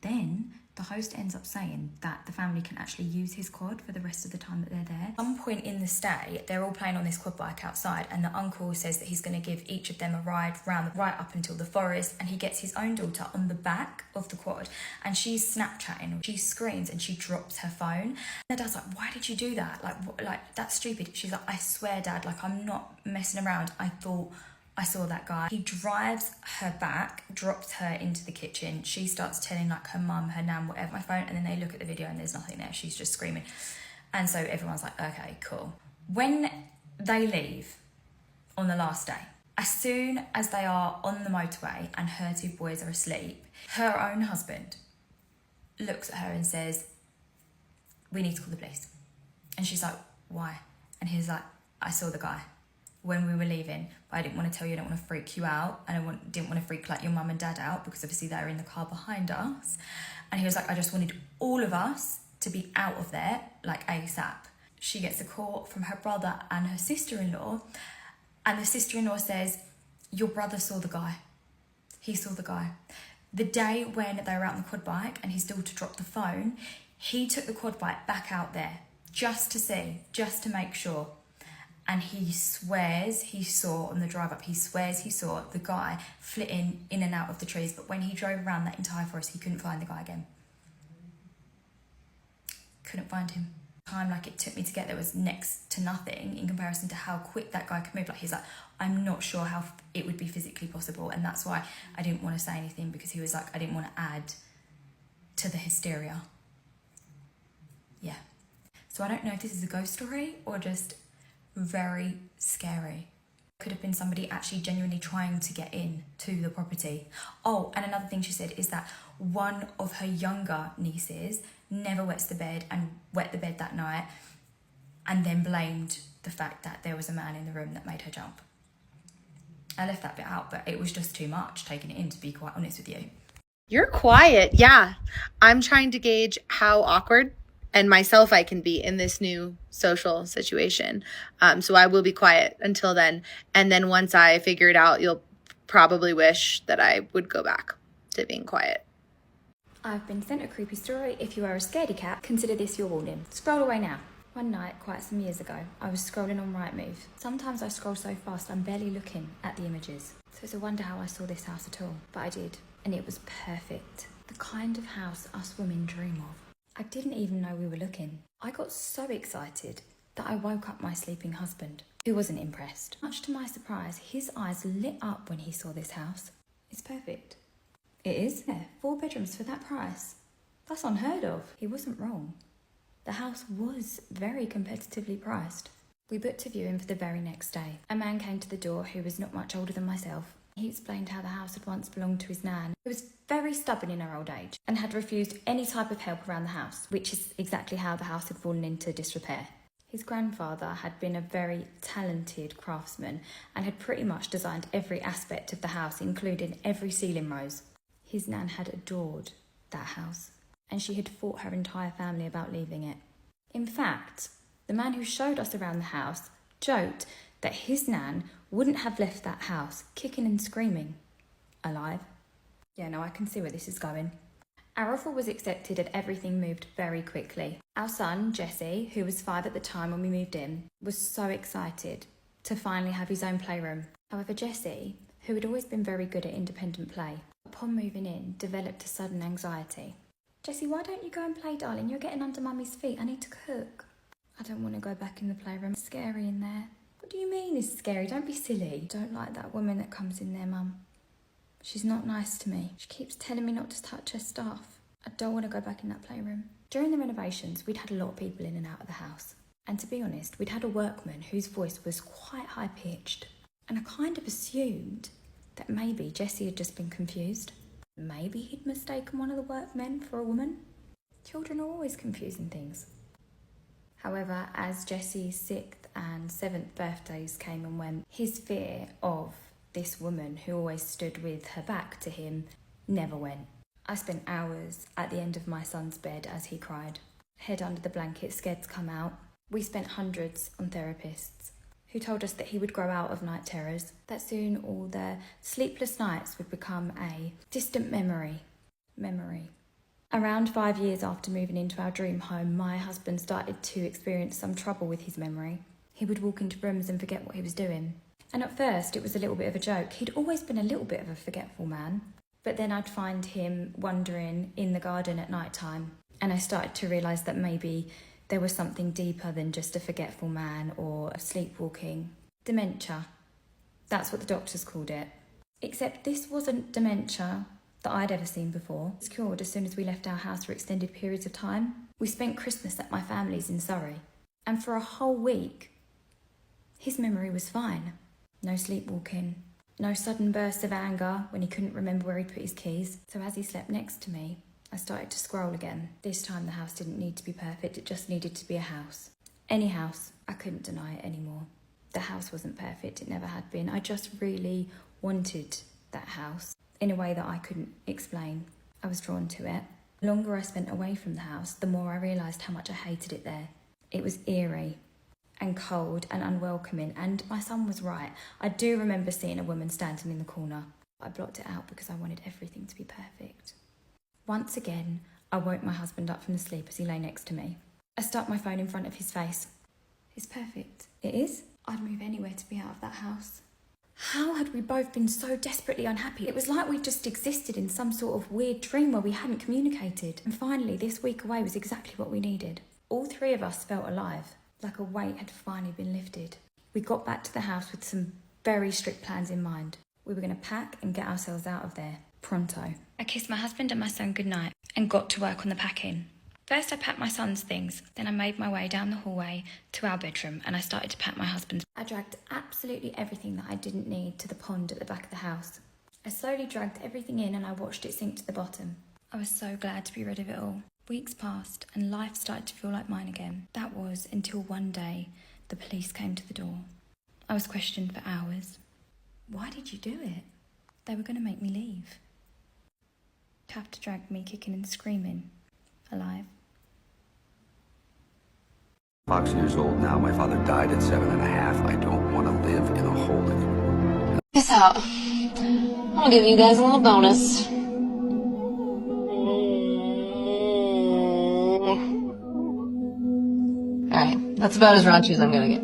Then the host ends up saying that the family can actually use his quad for the rest of the time that they're there. At some point in the stay, they're all playing on this quad bike outside and the uncle says that he's going to give each of them a ride round right up until the forest, and he gets his own daughter on the back of the quad and she's Snapchatting. She screams and she drops her phone. And dad's like, why did you do that? Like that's stupid. She's like, I swear, Dad, like I'm not messing around. I thought I saw that guy. He drives her back, drops her into the kitchen. She starts telling like her mum, her nan, whatever, my phone, and then they look at the video and there's nothing there. She's just screaming. And so everyone's like, okay, cool. When they leave on the last day, as soon as they are on the motorway and her two boys are asleep, her own husband looks at her and says, "We need to call the police." And she's like, "Why?" And he's like, "I saw the guy when we were leaving, but I didn't want to tell you, I don't want to freak you out, and didn't want to freak like your mum and dad out, because obviously they were in the car behind us." And he was like, "I just wanted all of us to be out of there, like ASAP." She gets a call from her brother and her sister-in-law, and the sister-in-law says, "Your brother saw the guy. He saw the guy. The day when they were out on the quad bike and his daughter dropped the phone, he took the quad bike back out there just to see, just to make sure. And he swears he saw on the drive up, he swears he saw the guy flitting in and out of the trees. But when he drove around that entire forest, he couldn't find the guy again. Couldn't find him. Time like it took me to get there was next to nothing in comparison to how quick that guy could move. Like, he's like, I'm not sure how it would be physically possible. And that's why I didn't want to say anything, because he was like, I didn't want to add to the hysteria. Yeah. So I don't know if this is a ghost story or just very scary. Could have been somebody actually genuinely trying to get in to the property. Oh, and another thing she said is that one of her younger nieces never wet the bed that night, and then blamed the fact that there was a man in the room that made her jump. I left that bit out, but it was just too much taking it in, to be quite honest with you. You're quiet. Yeah. I'm trying to gauge how awkward and myself I can be in this new social situation. So I will be quiet until then. And then once I figure it out, you'll probably wish that I would go back to being quiet. I've been sent a creepy story. If you are a scaredy cat, consider this your warning. Scroll away now. One night, quite some years ago, I was scrolling on Rightmove. Sometimes I scroll so fast I'm barely looking at the images. So it's a wonder how I saw this house at all. But I did, and it was perfect. The kind of house us women dream of. I didn't even know we were looking. I got so excited that I woke up my sleeping husband, who wasn't impressed. Much to my surprise, his eyes lit up when he saw this house. It's perfect. It is? Yeah, 4 bedrooms for that price. That's unheard of. He wasn't wrong. The house was very competitively priced. We booked a viewing for the very next day. A man came to the door who was not much older than myself. He explained how the house had once belonged to his nan, who was very stubborn in her old age and had refused any type of help around the house, which is exactly how the house had fallen into disrepair. His grandfather had been a very talented craftsman and had pretty much designed every aspect of the house, including every ceiling rose. His nan had adored that house, and she had fought her entire family about leaving it. In fact, the man who showed us around the house joked that his nan wouldn't have left that house kicking and screaming. Alive. Yeah, no, I can see where this is going. Our offer was accepted and everything moved very quickly. Our son, Jesse, who was 5 at the time when we moved in, was so excited to finally have his own playroom. However, Jesse, who had always been very good at independent play, upon moving in, developed a sudden anxiety. "Jesse, why don't you go and play, darling? You're getting under Mummy's feet. I need to cook." "I don't want to go back in the playroom. It's scary in there." "What do you mean it's scary? Don't be silly." "Don't like that woman that comes in there, Mum. She's not nice to me. She keeps telling me not to touch her stuff. I don't want to go back in that playroom." During the renovations, we'd had a lot of people in and out of the house. And to be honest, we'd had a workman whose voice was quite high-pitched. And I kind of assumed that maybe Jesse had just been confused. Maybe he'd mistaken one of the workmen for a woman. Children are always confusing things. However, as Jesse's 6th and 7th birthdays came and went, his fear of this woman who always stood with her back to him never went. I spent hours at the end of my son's bed as he cried, head under the blanket, scared to come out. We spent hundreds on therapists who told us that he would grow out of night terrors, that soon all the sleepless nights would become a distant memory. Around 5 years after moving into our dream home, my husband started to experience some trouble with his memory. He would walk into rooms and forget what he was doing. And at first it was a little bit of a joke. He'd always been a little bit of a forgetful man. But then I'd find him wandering in the garden at night time, and I started to realise that maybe there was something deeper than just a forgetful man or a sleepwalking. Dementia. That's what the doctors called it. Except this wasn't dementia that I'd ever seen before. It was cured as soon as we left our house for extended periods of time. We spent Christmas at my family's in Surrey, and for a whole week His memory was fine. No sleepwalking. No sudden bursts of anger when he couldn't remember where he put his keys. So as he slept next to me, I started to scroll again. This time the house didn't need to be perfect, it just needed to be a house. Any house. I couldn't deny it anymore. The house wasn't perfect, it never had been. I just really wanted that house in a way that I couldn't explain. I was drawn to it. The longer I spent away from the house, the more I realised how much I hated it there. It was eerie and cold and unwelcoming, and my son was right. I do remember seeing a woman standing in the corner. I blocked it out because I wanted everything to be perfect. Once again, I woke my husband up from the sleep as he lay next to me. I stuck my phone in front of his face. It's perfect. It is? I'd move anywhere to be out of that house. How had we both been so desperately unhappy? It was like we just existed in some sort of weird dream where we hadn't communicated. And finally, this week away was exactly what we needed. All three of us felt alive, like a weight had finally been lifted. We got back to the house with some very strict plans in mind. We were going to pack and get ourselves out of there, pronto. I kissed my husband and my son goodnight and got to work on the packing. First I packed my son's things, then I made my way down the hallway to our bedroom and I started to pack my husband's. I dragged absolutely everything that I didn't need to the pond at the back of the house. I slowly dragged everything in and I watched it sink to the bottom. I was so glad to be rid of it all. Weeks passed and life started to feel like mine again. That was until one day the police came to the door. I was questioned for hours. Why did you do it? They were going to make me leave. Have to drag me kicking and screaming. Alive. 5 years old now. My father died at 7.5. I don't want to live in a hole anymore. Peace out. I'll give you guys a little bonus. Alright, that's about as raunchy as I'm gonna get.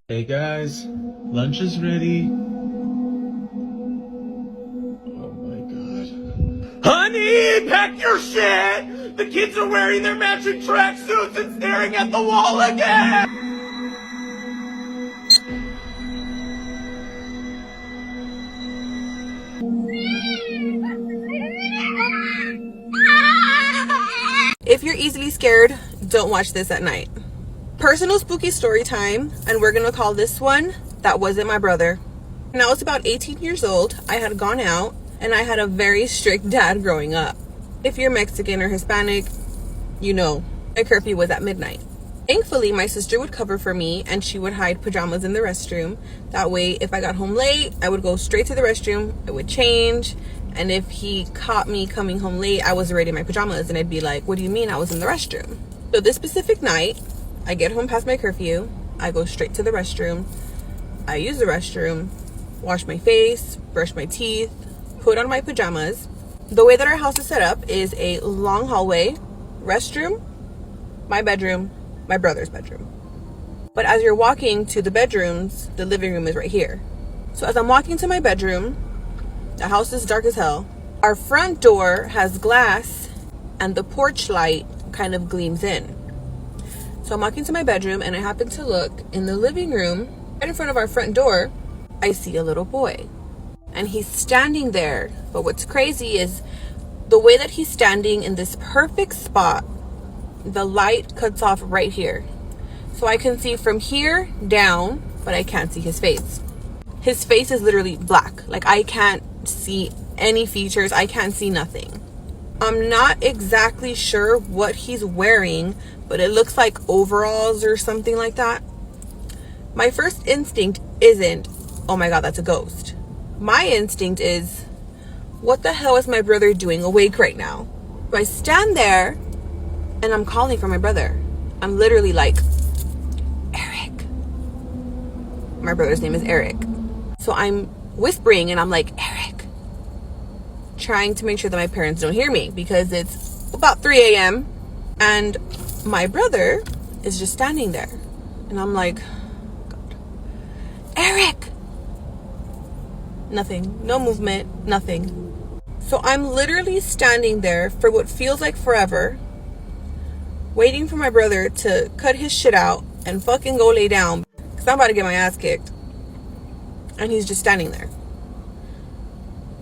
Hey guys, lunch is ready. Oh my god. Honey, pack your shit! The kids are wearing their matching tracksuits and staring at the wall again! If you're easily scared, don't watch this at night. Personal spooky story time, and we're gonna call this one That Wasn't My Brother. When I was about 18 years old, I had gone out and I had a very strict dad growing up. If you're Mexican or Hispanic, you know, my curfew was at midnight. Thankfully, my sister would cover for me and she would hide pajamas in the restroom. That way, if I got home late, I would go straight to the restroom, I would change, and if he caught me coming home late, I was already in my pajamas and I'd be like, what do you mean I was in the restroom? So this specific night, I get home past my curfew, I go straight to the restroom, I use the restroom, wash my face, brush my teeth, put on my pajamas. The way that our house is set up is a long hallway, restroom, my bedroom, my brother's bedroom. But as you're walking to the bedrooms, the living room is right here. So as I'm walking to my bedroom, the house is dark as hell. Our front door has glass and the porch light kind of gleams in. So I'm walking to my bedroom and I happen to look in the living room, right in front of our front door, I see a little boy. And he's standing there. But what's crazy is the way that he's standing in this perfect spot, the light cuts off right here. So I can see from here down, but I can't see his face. His face is literally black. Like I can't see any features. I can't see nothing. I'm not exactly sure what he's wearing, but it looks like overalls or something like that. My first instinct isn't, oh my god, that's a ghost. My instinct is, what the hell is my brother doing awake right now? So I stand there and I'm calling for my brother. I'm literally like, Eric. My brother's name is Eric. So I'm whispering and I'm like, Eric. Trying to make sure that my parents don't hear me because it's about 3 a.m. and my brother is just standing there. And I'm like, God. Eric! Nothing. No movement. Nothing. So I'm literally standing there for what feels like forever, waiting for my brother to cut his shit out and fucking go lay down, because I'm about to get my ass kicked. And he's just standing there.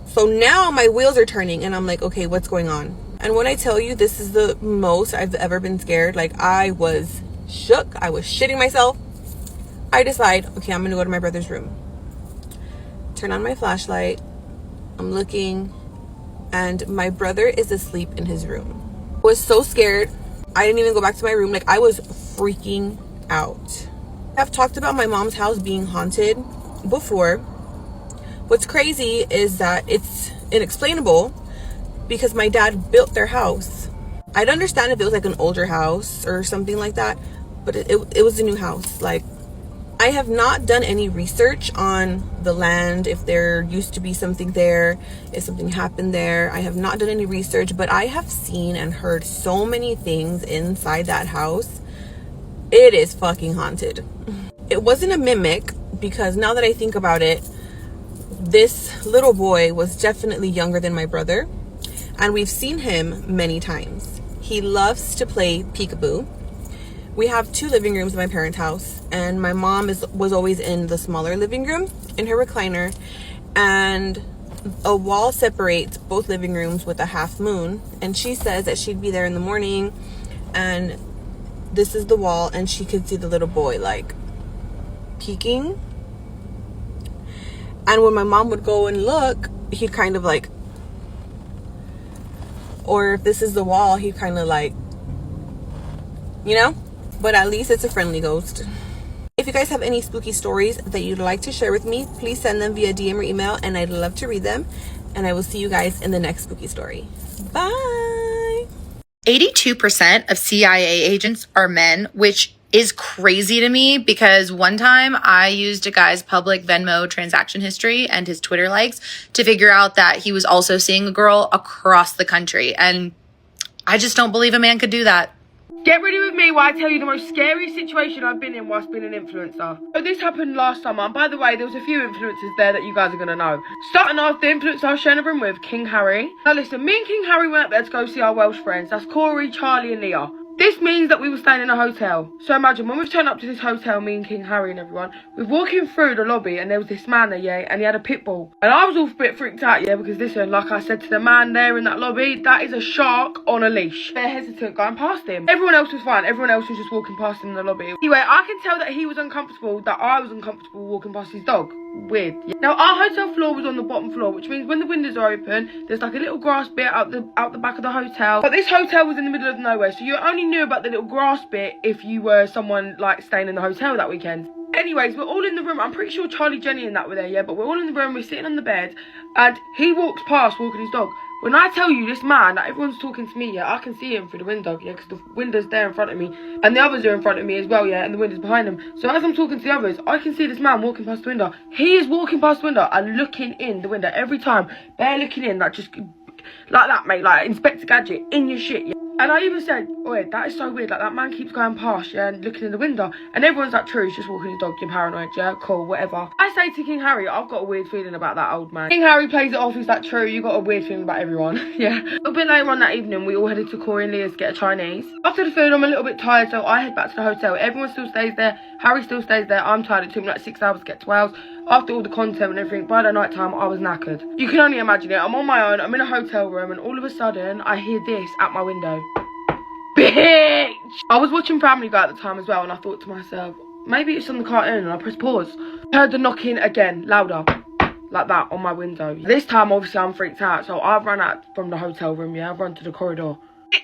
So now my wheels are turning and I'm like, okay, what's going on? And when I tell you this is the most I've ever been scared, like I was shook, I was shitting myself. I decide, okay, I'm gonna go to my brother's room. Turn on my flashlight. I'm looking, and my brother is asleep in his room. I was so scared. I didn't even go back to my room. Like, I was freaking out. I've talked about my mom's house being haunted before. What's crazy is that it's inexplainable because my dad built their house. I'd understand if it was like an older house or something like that, but it was a new house. Like, I have not done any research on the land, if there used to be something there, if something happened there. I have not done any research, but I have seen and heard so many things inside that house. It is fucking haunted. It wasn't a mimic, because now that I think about it, this little boy was definitely younger than my brother, and we've seen him many times. He loves to play peekaboo. We have 2 living rooms in my parents' house, and my mom was always in the smaller living room in her recliner, and a wall separates both living rooms with a half moon, and she says that she'd be there in the morning and this is the wall and she could see the little boy like peeking, and when my mom would go and look, he'd kind of like, or if this is the wall, he'd kind of like, you know. But at least it's a friendly ghost. If you guys have any spooky stories that you'd like to share with me, please send them via DM or email, and I'd love to read them. And I will see you guys in the next spooky story. Bye! 82% of CIA agents are men, which is crazy to me because one time I used a guy's public Venmo transaction history and his Twitter likes to figure out that he was also seeing a girl across the country. And I just don't believe a man could do that. Get ready with me while I tell you the most scary situation I've been in whilst being an influencer. So this happened last summer, and by the way, there was a few influencers there that you guys are going to know. Starting off, the influencer I was sharing a room with, King Harry. Now listen, me and King Harry went up there to go see our Welsh friends. That's Corey, Charlie and Leah. This means that we were staying in a hotel. So imagine, when we've turned up to this hotel, me and King Harry and everyone, we're walking through the lobby and there was this man there, yeah, and he had a pit bull. And I was all a bit freaked out, yeah, because listen, like I said to the man there in that lobby, that is a shark on a leash. They're hesitant going past him. Everyone else was fine. Everyone else was just walking past him in the lobby. Anyway, I can tell that he was uncomfortable, that I was uncomfortable walking past his dog. Weird. Yeah. Now, our hotel floor was on the bottom floor, which means when the windows are open, there's like a little grass bit out the back of the hotel. But this hotel was in the middle of nowhere, so you only knew about the little grass bit if you were someone like staying in the hotel that weekend. Anyways, we're all in the room. I'm pretty sure Charlie, Jenny and that were there, yeah, but we're all in the room, we're sitting on the bed, and he walks past walking his dog. When I tell you this man, that everyone's talking to me, yeah, I can see him through the window, yeah, because the window's there in front of me, and the others are in front of me as well, yeah, and the window's behind them. So as I'm talking to the others, I can see this man walking past the window. He is walking past the window and looking in the window every time. Bare looking in, like just like that, mate, like Inspector Gadget in your shit, yeah. And I even said, oh wait, that is so weird, like that man keeps going past, yeah, and looking in the window. And everyone's like, true, he's just walking his dog, you're paranoid, yeah, cool, whatever. I say to King Harry, I've got a weird feeling about that old man. King Harry plays it off, he's like, true, you got a weird feeling about everyone, yeah. A bit later on that evening, we all headed to Corey and Leah's to get a Chinese. After the food, I'm a little bit tired, so I head back to the hotel. Everyone still stays there, Harry still stays there, I'm tired, it took me like 6 hours to get to Wales. After all the content and everything, by the night time, I was knackered. You can only imagine it, I'm on my own, I'm in a hotel room, and all of a sudden, I hear this at my window. Bitch! I was watching Family Guy at the time as well, and I thought to myself, maybe it's on the cartoon, and I pressed pause. Heard the knocking again, louder, like that, on my window. This time, obviously, I'm freaked out, so I've run out from the hotel room, yeah, I've run to the corridor.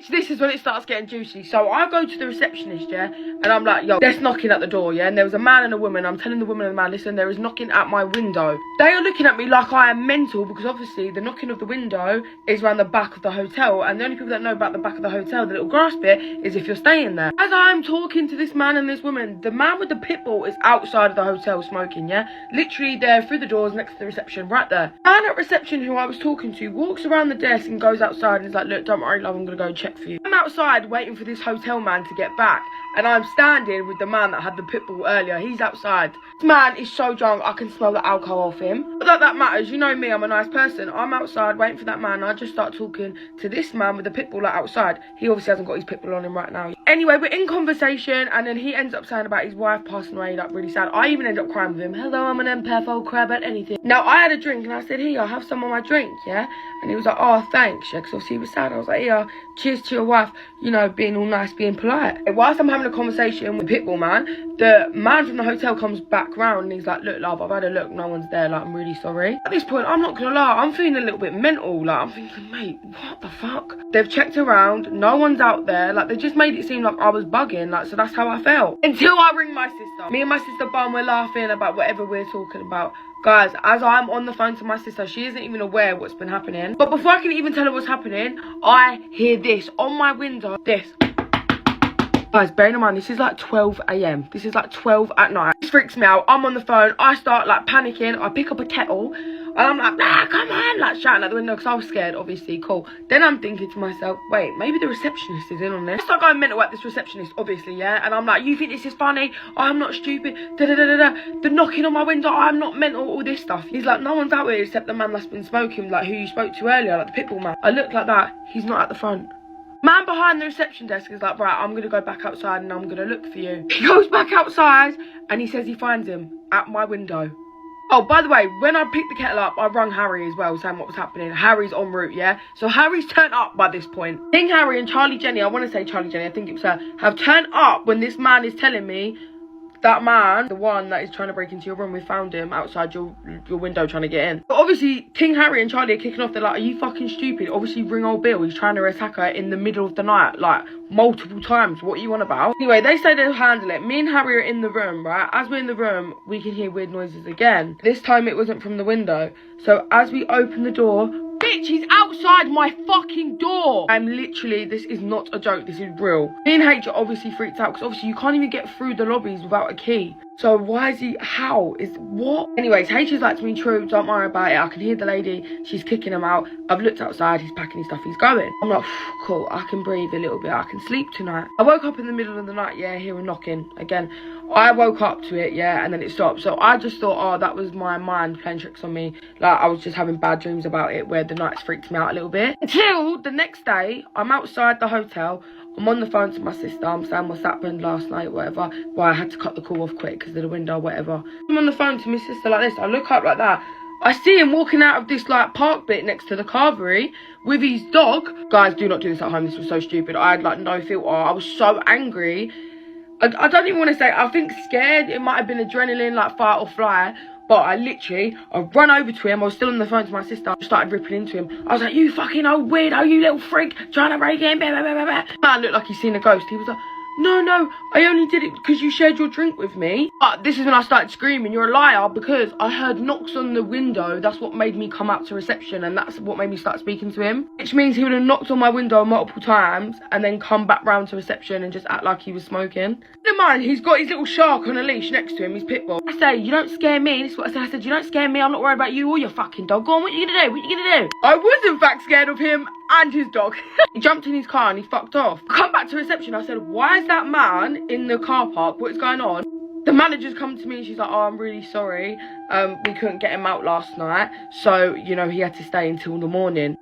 This is when it starts getting juicy. So I go to the receptionist, yeah, and I'm like, yo, there's knocking at the door, yeah, and there was a man and a woman. I'm telling the woman and the man, listen, there is knocking at my window. They are looking at me like I am mental, because obviously the knocking of the window is around the back of the hotel, and the only people that know about the back of the hotel, the little grass bit, is if you're staying there. As I'm talking to this man and this woman, the man with the pit bull is outside of the hotel smoking, yeah, literally there through the doors next to the reception, right there. The man at reception who I was talking to walks around the desk and goes outside and is like, look, don't worry, love, I'm gonna go and check for you. I'm outside waiting for this hotel man to get back, and I'm standing with the man that had the pit bull earlier. He's outside. This man is so drunk, I can smell the alcohol off him. Not that that matters, you know me, I'm a nice person. I'm outside waiting for that man, and I just start talking to this man with the pit bull outside. He obviously hasn't got his pit bull on him right now. Anyway, we're in conversation, and then he ends up saying about his wife passing away, like really sad. I even end up crying with him. Hello, I'm an empath, I'll cry about anything. Now, I had a drink, and I said, here, I'll have some of my drink, yeah? And he was like, oh, thanks, yeah, because obviously he was sad. I was like, yeah, cheers to your wife, you know, being all nice, being polite. Whilst I'm having a conversation with Pitbull Man, the man from the hotel comes back round and he's like, look, love, I've had a look, no one's there, like, I'm really sorry. At this point, I'm not gonna lie, I'm feeling a little bit mental, like, I'm thinking, mate, what the fuck? They've checked around, no one's out there, like, they just made it seem like I was bugging, like, so that's how I felt. Until I ring my sister. Me and my sister Bun, we're laughing about whatever we're talking about. Guys, as I'm on the phone to my sister, she isn't even aware what's been happening. But before I can even tell her what's happening, I hear this on my window. This. Guys, bearing in mind, this is like 12 a.m. This is like 12 at night. This freaks me out. I'm on the phone. I start like panicking. I pick up a kettle. And I'm like, nah, come on, like shouting at the window because I was scared, obviously, cool. Then I'm thinking to myself, wait, maybe the receptionist is in on this. I start going mental at this receptionist, obviously, yeah? And I'm like, you think this is funny? I'm not stupid, da-da-da-da-da. The knocking on my window, I'm not mental, all this stuff. He's like, no one's out here except the man that's been smoking, like who you spoke to earlier, like the pitbull man. I looked like that, he's not at the front. Man behind the reception desk is like, right, I'm going to go back outside and I'm going to look for you. He goes back outside and he says he finds him at my window. Oh, by the way, when I picked the kettle up, I rung Harry as well, saying what was happening. Harry's en route, yeah? So Harry's turned up by this point. King Harry and Charlie Jenny, I want to say Charlie Jenny, I think it was her, have turned up when this man is telling me that man, the one that is trying to break into your room, we found him outside your window trying to get in. But obviously, King Harry and Charlie are kicking off. They're like, are you fucking stupid? Obviously, ring old Bill. He's trying to attack her in the middle of the night, like, multiple times. What are you on about? Anyway, they say they'll handle it. Me and Harry are in the room, right? As we're in the room, we can hear weird noises again. This time, it wasn't from the window. So, as we open the door, bitch, he's outside my fucking door. I'm literally, this is not a joke, this is real. Me and H are obviously freaked out because obviously you can't even get through the lobbies without a key. So why is he, how, is, what? Anyways, H is like to me, true, don't worry about it. I can hear the lady, she's kicking him out. I've looked outside, he's packing his stuff, he's going. I'm like, cool, I can breathe a little bit, I can sleep tonight. I woke up in the middle of the night, yeah, hearing knocking again. I woke up to it, yeah, and then it stopped. So I just thought, oh, that was my mind playing tricks on me. Like, I was just having bad dreams about it where the nights freaked me out a little bit. Until the next day, I'm outside the hotel. I'm on the phone to my sister. I'm saying what's happened last night, whatever. Well, I had to cut the call off quick because of the window, whatever. I'm on the phone to my sister like this. I look up like that. I see him walking out of this, like, park bit next to the carvery with his dog. Guys, do not do this at home. This was so stupid. I had, like, no filter. I was so angry. I don't even want to say, I think scared. It might have been adrenaline, like fight or flight. But I run over to him. I was still on the phone to my sister. I started ripping into him. I was like, you fucking old weirdo, you little freak, trying to break in, blah, blah, blah, blah. Man looked like he's seen a ghost. He was like, no, I only did it because you shared your drink with me. But this is when I started screaming, you're a liar, because I heard knocks on the window. That's what made me come out to reception, and that's what made me start speaking to him. Which means he would have knocked on my window multiple times and then come back round to reception and just act like he was smoking. Never mind, he's got his little shark on a leash next to him, his pit bull. I say, you don't scare me. This is what I said. I said, you don't scare me. I'm not worried about you or your fucking dog. Go on, what are you gonna do? What are you gonna do? I was in fact scared of him and his dog. He jumped in his car and he fucked off. I come back to reception. I said, why is that man in the car park? What is going on? The manager's come to me and she's like, oh, I'm really sorry. We couldn't get him out last night. So, you know, he had to stay until the morning.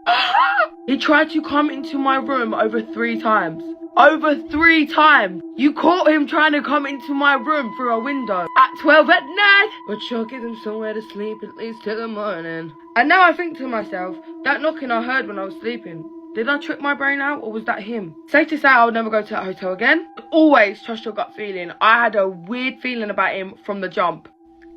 He tried to come into my room over 3 times. Over 3 times. You caught him trying to come into my room through a window at 12 at night. But you'll give him somewhere to sleep at least till the morning. And now I think to myself, that knocking I heard when I was sleeping, did I trick my brain out or was that him? Safe to say I would never go to that hotel again. Always trust your gut feeling. I had a weird feeling about him from the jump.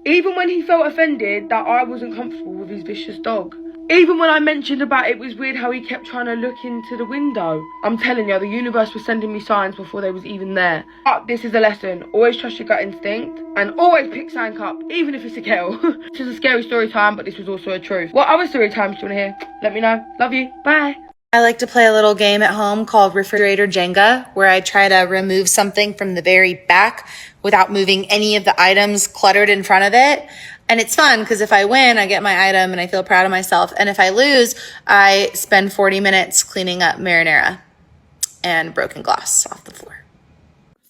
Even when he felt offended that I wasn't comfortable with his vicious dog. Even when I mentioned about it was weird how he kept trying to look into the window. I'm telling you, the universe was sending me signs before they was even there. But this is a lesson. Always trust your gut instinct. And always pick something up, even if it's a kettle. This is a scary story time, but this was also a truth. What other story times do you want to hear? Let me know. Love you. Bye. I like to play a little game at home called Refrigerator Jenga, where I try to remove something from the very back without moving any of the items cluttered in front of it. And it's fun because if I win, I get my item and I feel proud of myself. And if I lose, I spend 40 minutes cleaning up marinara. and broken glass off the floor.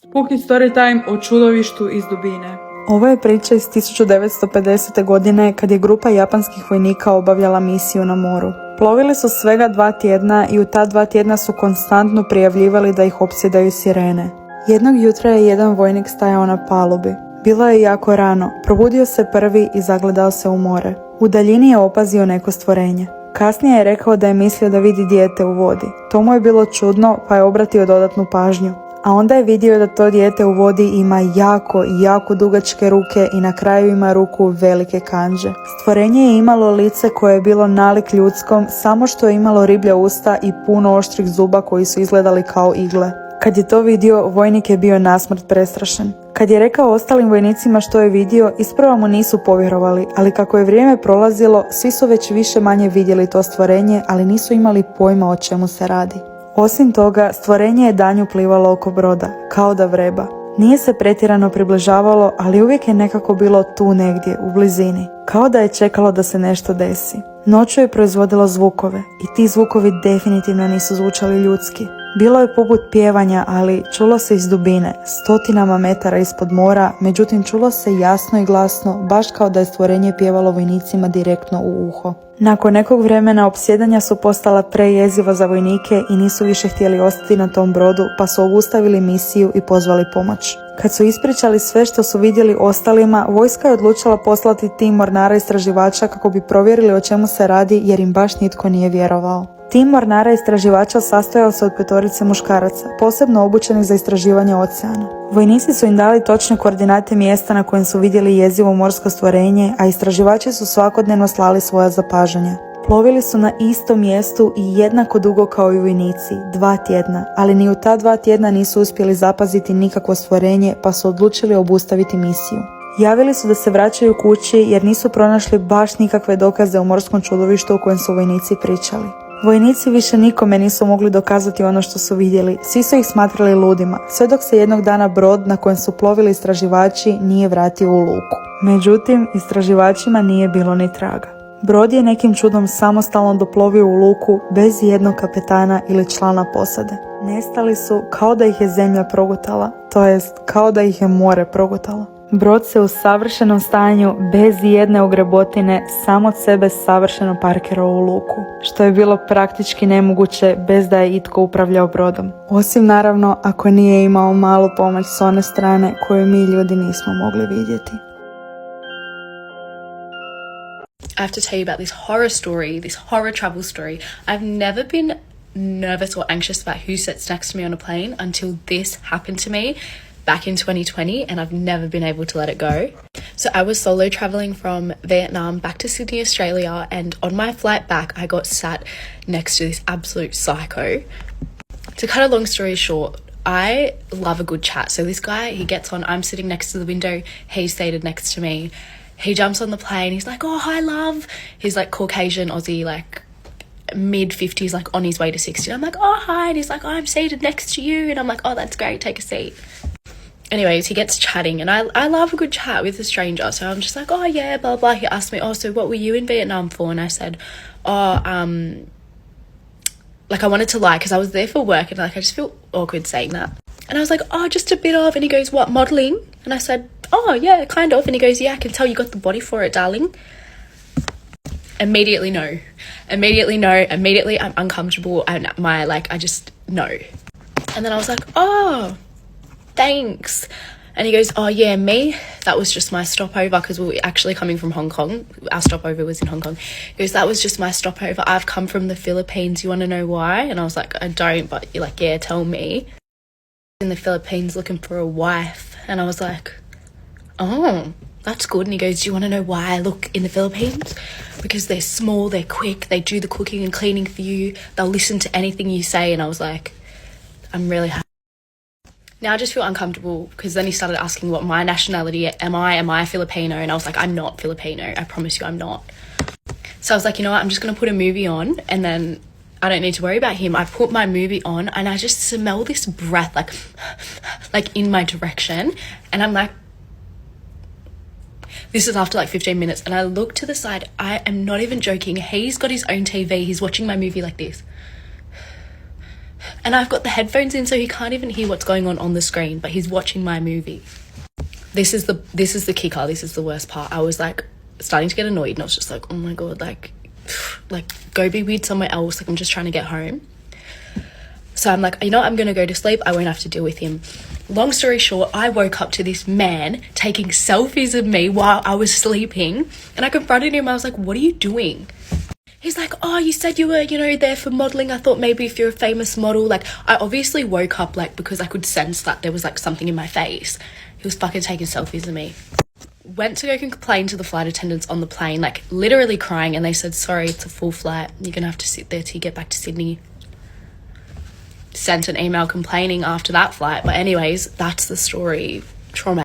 Spooky story time o čudovištu iz dubine. Ovo je priča iz 1950. godine kad je grupa japanskih vojnika obavljala misiju na moru. Plovili su svega 2 tjedna i u ta 2 tjedna su konstantno prijavljivali da ih opsjedaju sirene. Jednog jutra je jedan vojnik stajao na palubi. Bilo je jako rano, probudio se prvi i zagledao se u more. U daljini je opazio neko stvorenje. Kasnije je rekao da je mislio da vidi dijete u vodi. To mu je bilo čudno pa je obratio dodatnu pažnju. A onda je vidio da to dijete u vodi ima jako dugačke ruke i na kraju ima ruku velike kandže. Stvorenje je imalo lice koje je bilo nalik ljudskom, samo što je imalo riblja usta i puno oštrih zuba koji su izgledali kao igle. Kad je to vidio, vojnik je bio nasmrt prestrašen. Kad je rekao ostalim vojnicima što je vidio, isprva mu nisu povjerovali, ali kako je vrijeme prolazilo, svi su već više manje vidjeli to stvorenje, ali nisu imali pojma o čemu se radi. Osim toga, stvorenje je danju plivalo oko broda, kao da vreba. Nije se pretjerano približavalo, ali uvijek je nekako bilo tu negdje, u blizini. Kao da je čekalo da se nešto desi. Noću je proizvodilo zvukove i ti zvukovi definitivno nisu zvučali ljudski. Bilo je poput pjevanja, ali čulo se iz dubine, stotinama metara ispod mora, međutim čulo se jasno i glasno, baš kao da je stvorenje pjevalo vojnicima direktno u uho. Nakon nekog vremena opsjedanja su postala prejeziva za vojnike i nisu više htjeli ostati na tom brodu, pa su obustavili misiju i pozvali pomoć. Kad su ispričali sve što su vidjeli ostalima, vojska je odlučila poslati tim mornara istraživača kako bi provjerili o čemu se radi, jer im baš nitko nije vjerovao. Tim mornara istraživača sastojao se od 5 muškaraca, posebno obučenih za istraživanje oceana. Vojnici su im dali točne koordinate mjesta na kojem su vidjeli jezivo morsko stvorenje, a istraživači su svakodnevno slali svoja zapažanja. Plovili su na istom mjestu i jednako dugo kao i vojnici, 2 tjedna, ali ni u ta 2 tjedna nisu uspjeli zapaziti nikakvo stvorenje, pa su odlučili obustaviti misiju. Javili su da se vraćaju kući jer nisu pronašli baš nikakve dokaze o morskom čudovištu o kojem su vojnici pričali. Vojnici više nikome nisu mogli dokazati ono što su vidjeli, svi su ih smatrali ludima, sve dok se jednog dana brod na kojem su plovili istraživači nije vratio u luku. Međutim, istraživačima nije bilo ni traga. Brod je nekim čudom samostalno doplovio u luku bez jednog kapetana ili člana posade. Nestali su kao da ih je zemlja progutala, to jest kao da ih je more progutalo. Brod se u savršenom stanju, bez jedne ogrebotine, sam od sebe savršeno parkirao u luku, što je bilo praktički nemoguće bez da je itko upravljao brodom. Osim naravno ako nije imao malu pomoć s one strane koju mi ljudi nismo mogli vidjeti. I have to tell you about this horror story, this horror travel story. I've never been nervous or anxious about who sits next to me on a plane until this happened to me back in 2020, and I've never been able to let it go. So I was solo traveling from Vietnam back to Sydney, Australia, and on my flight back I got sat next to this absolute psycho. To cut a long story short, I love a good chat. So this guy, he gets on, I'm sitting next to the window, he's seated next to me. He jumps on the plane, he's like, oh, hi, love. He's like Caucasian, Aussie, like mid-50s, like on his way to 60. I'm like, oh, hi. And he's like, oh, I'm seated next to you. And I'm like, oh, that's great, take a seat. Anyways, he gets chatting, and I love a good chat with a stranger. So I'm just like, oh, yeah, blah, blah. He asked me, oh, so what were you in Vietnam for? And I said, oh, like I wanted to lie because I was there for work, and like I just feel awkward saying that. And I was like, oh, just a bit of. And he goes, what, modelling? And I said, oh, yeah, kind of. And he goes, yeah, I can tell you got the body for it, darling. Immediately no. Immediately I'm uncomfortable. I just, no. And then I was like, oh, thanks. And he goes, oh, yeah, me, that was just my stopover because we were actually coming from Hong Kong. Our stopover was in Hong Kong. He goes, that was just my stopover. I've come from the Philippines. You want to know why? And I was like, I don't, but you're like, yeah, tell me. In the Philippines looking for a wife. And I was like, oh, that's good. And he goes, do you want to know why I look in the Philippines? Because they're small, they're quick, they do the cooking and cleaning for you, they'll listen to anything you say. And I was like, I'm really happy. Now I just feel uncomfortable because then he started asking what my nationality am I Filipino? And I was like, I'm not Filipino, I promise you I'm not. So I was like, you know what, I'm just going to put a movie on and then I don't need to worry about him. I put my movie on and I just smell this breath like in my direction, and I'm like, this is after like 15 minutes, and I look to the side. I am not even joking. He's got his own TV. He's watching my movie like this. And I've got the headphones in, so he can't even hear what's going on the screen, but he's watching my movie. This is the kicker. This is the worst part. I was like starting to get annoyed, and I was just like, oh my god, like go be weird somewhere else. Like, I'm just trying to get home. So I'm like, you know what? I'm gonna go to sleep. I won't have to deal with him. Long story short, I woke up to this man taking selfies of me while I was sleeping, and I confronted him. I was like, what are you doing? He's like, oh, you said you were, you know, there for modeling. I thought maybe if you're a famous model. Like, I obviously woke up, like, because I could sense that there was like something in my face. He was fucking taking selfies of me. Went to go complain to the flight attendants on the plane, like literally crying, and they said, sorry, it's a full flight. You're gonna have to sit there till you get back to Sydney. Sent an email complaining after that flight. But anyways, that's the story. Trauma.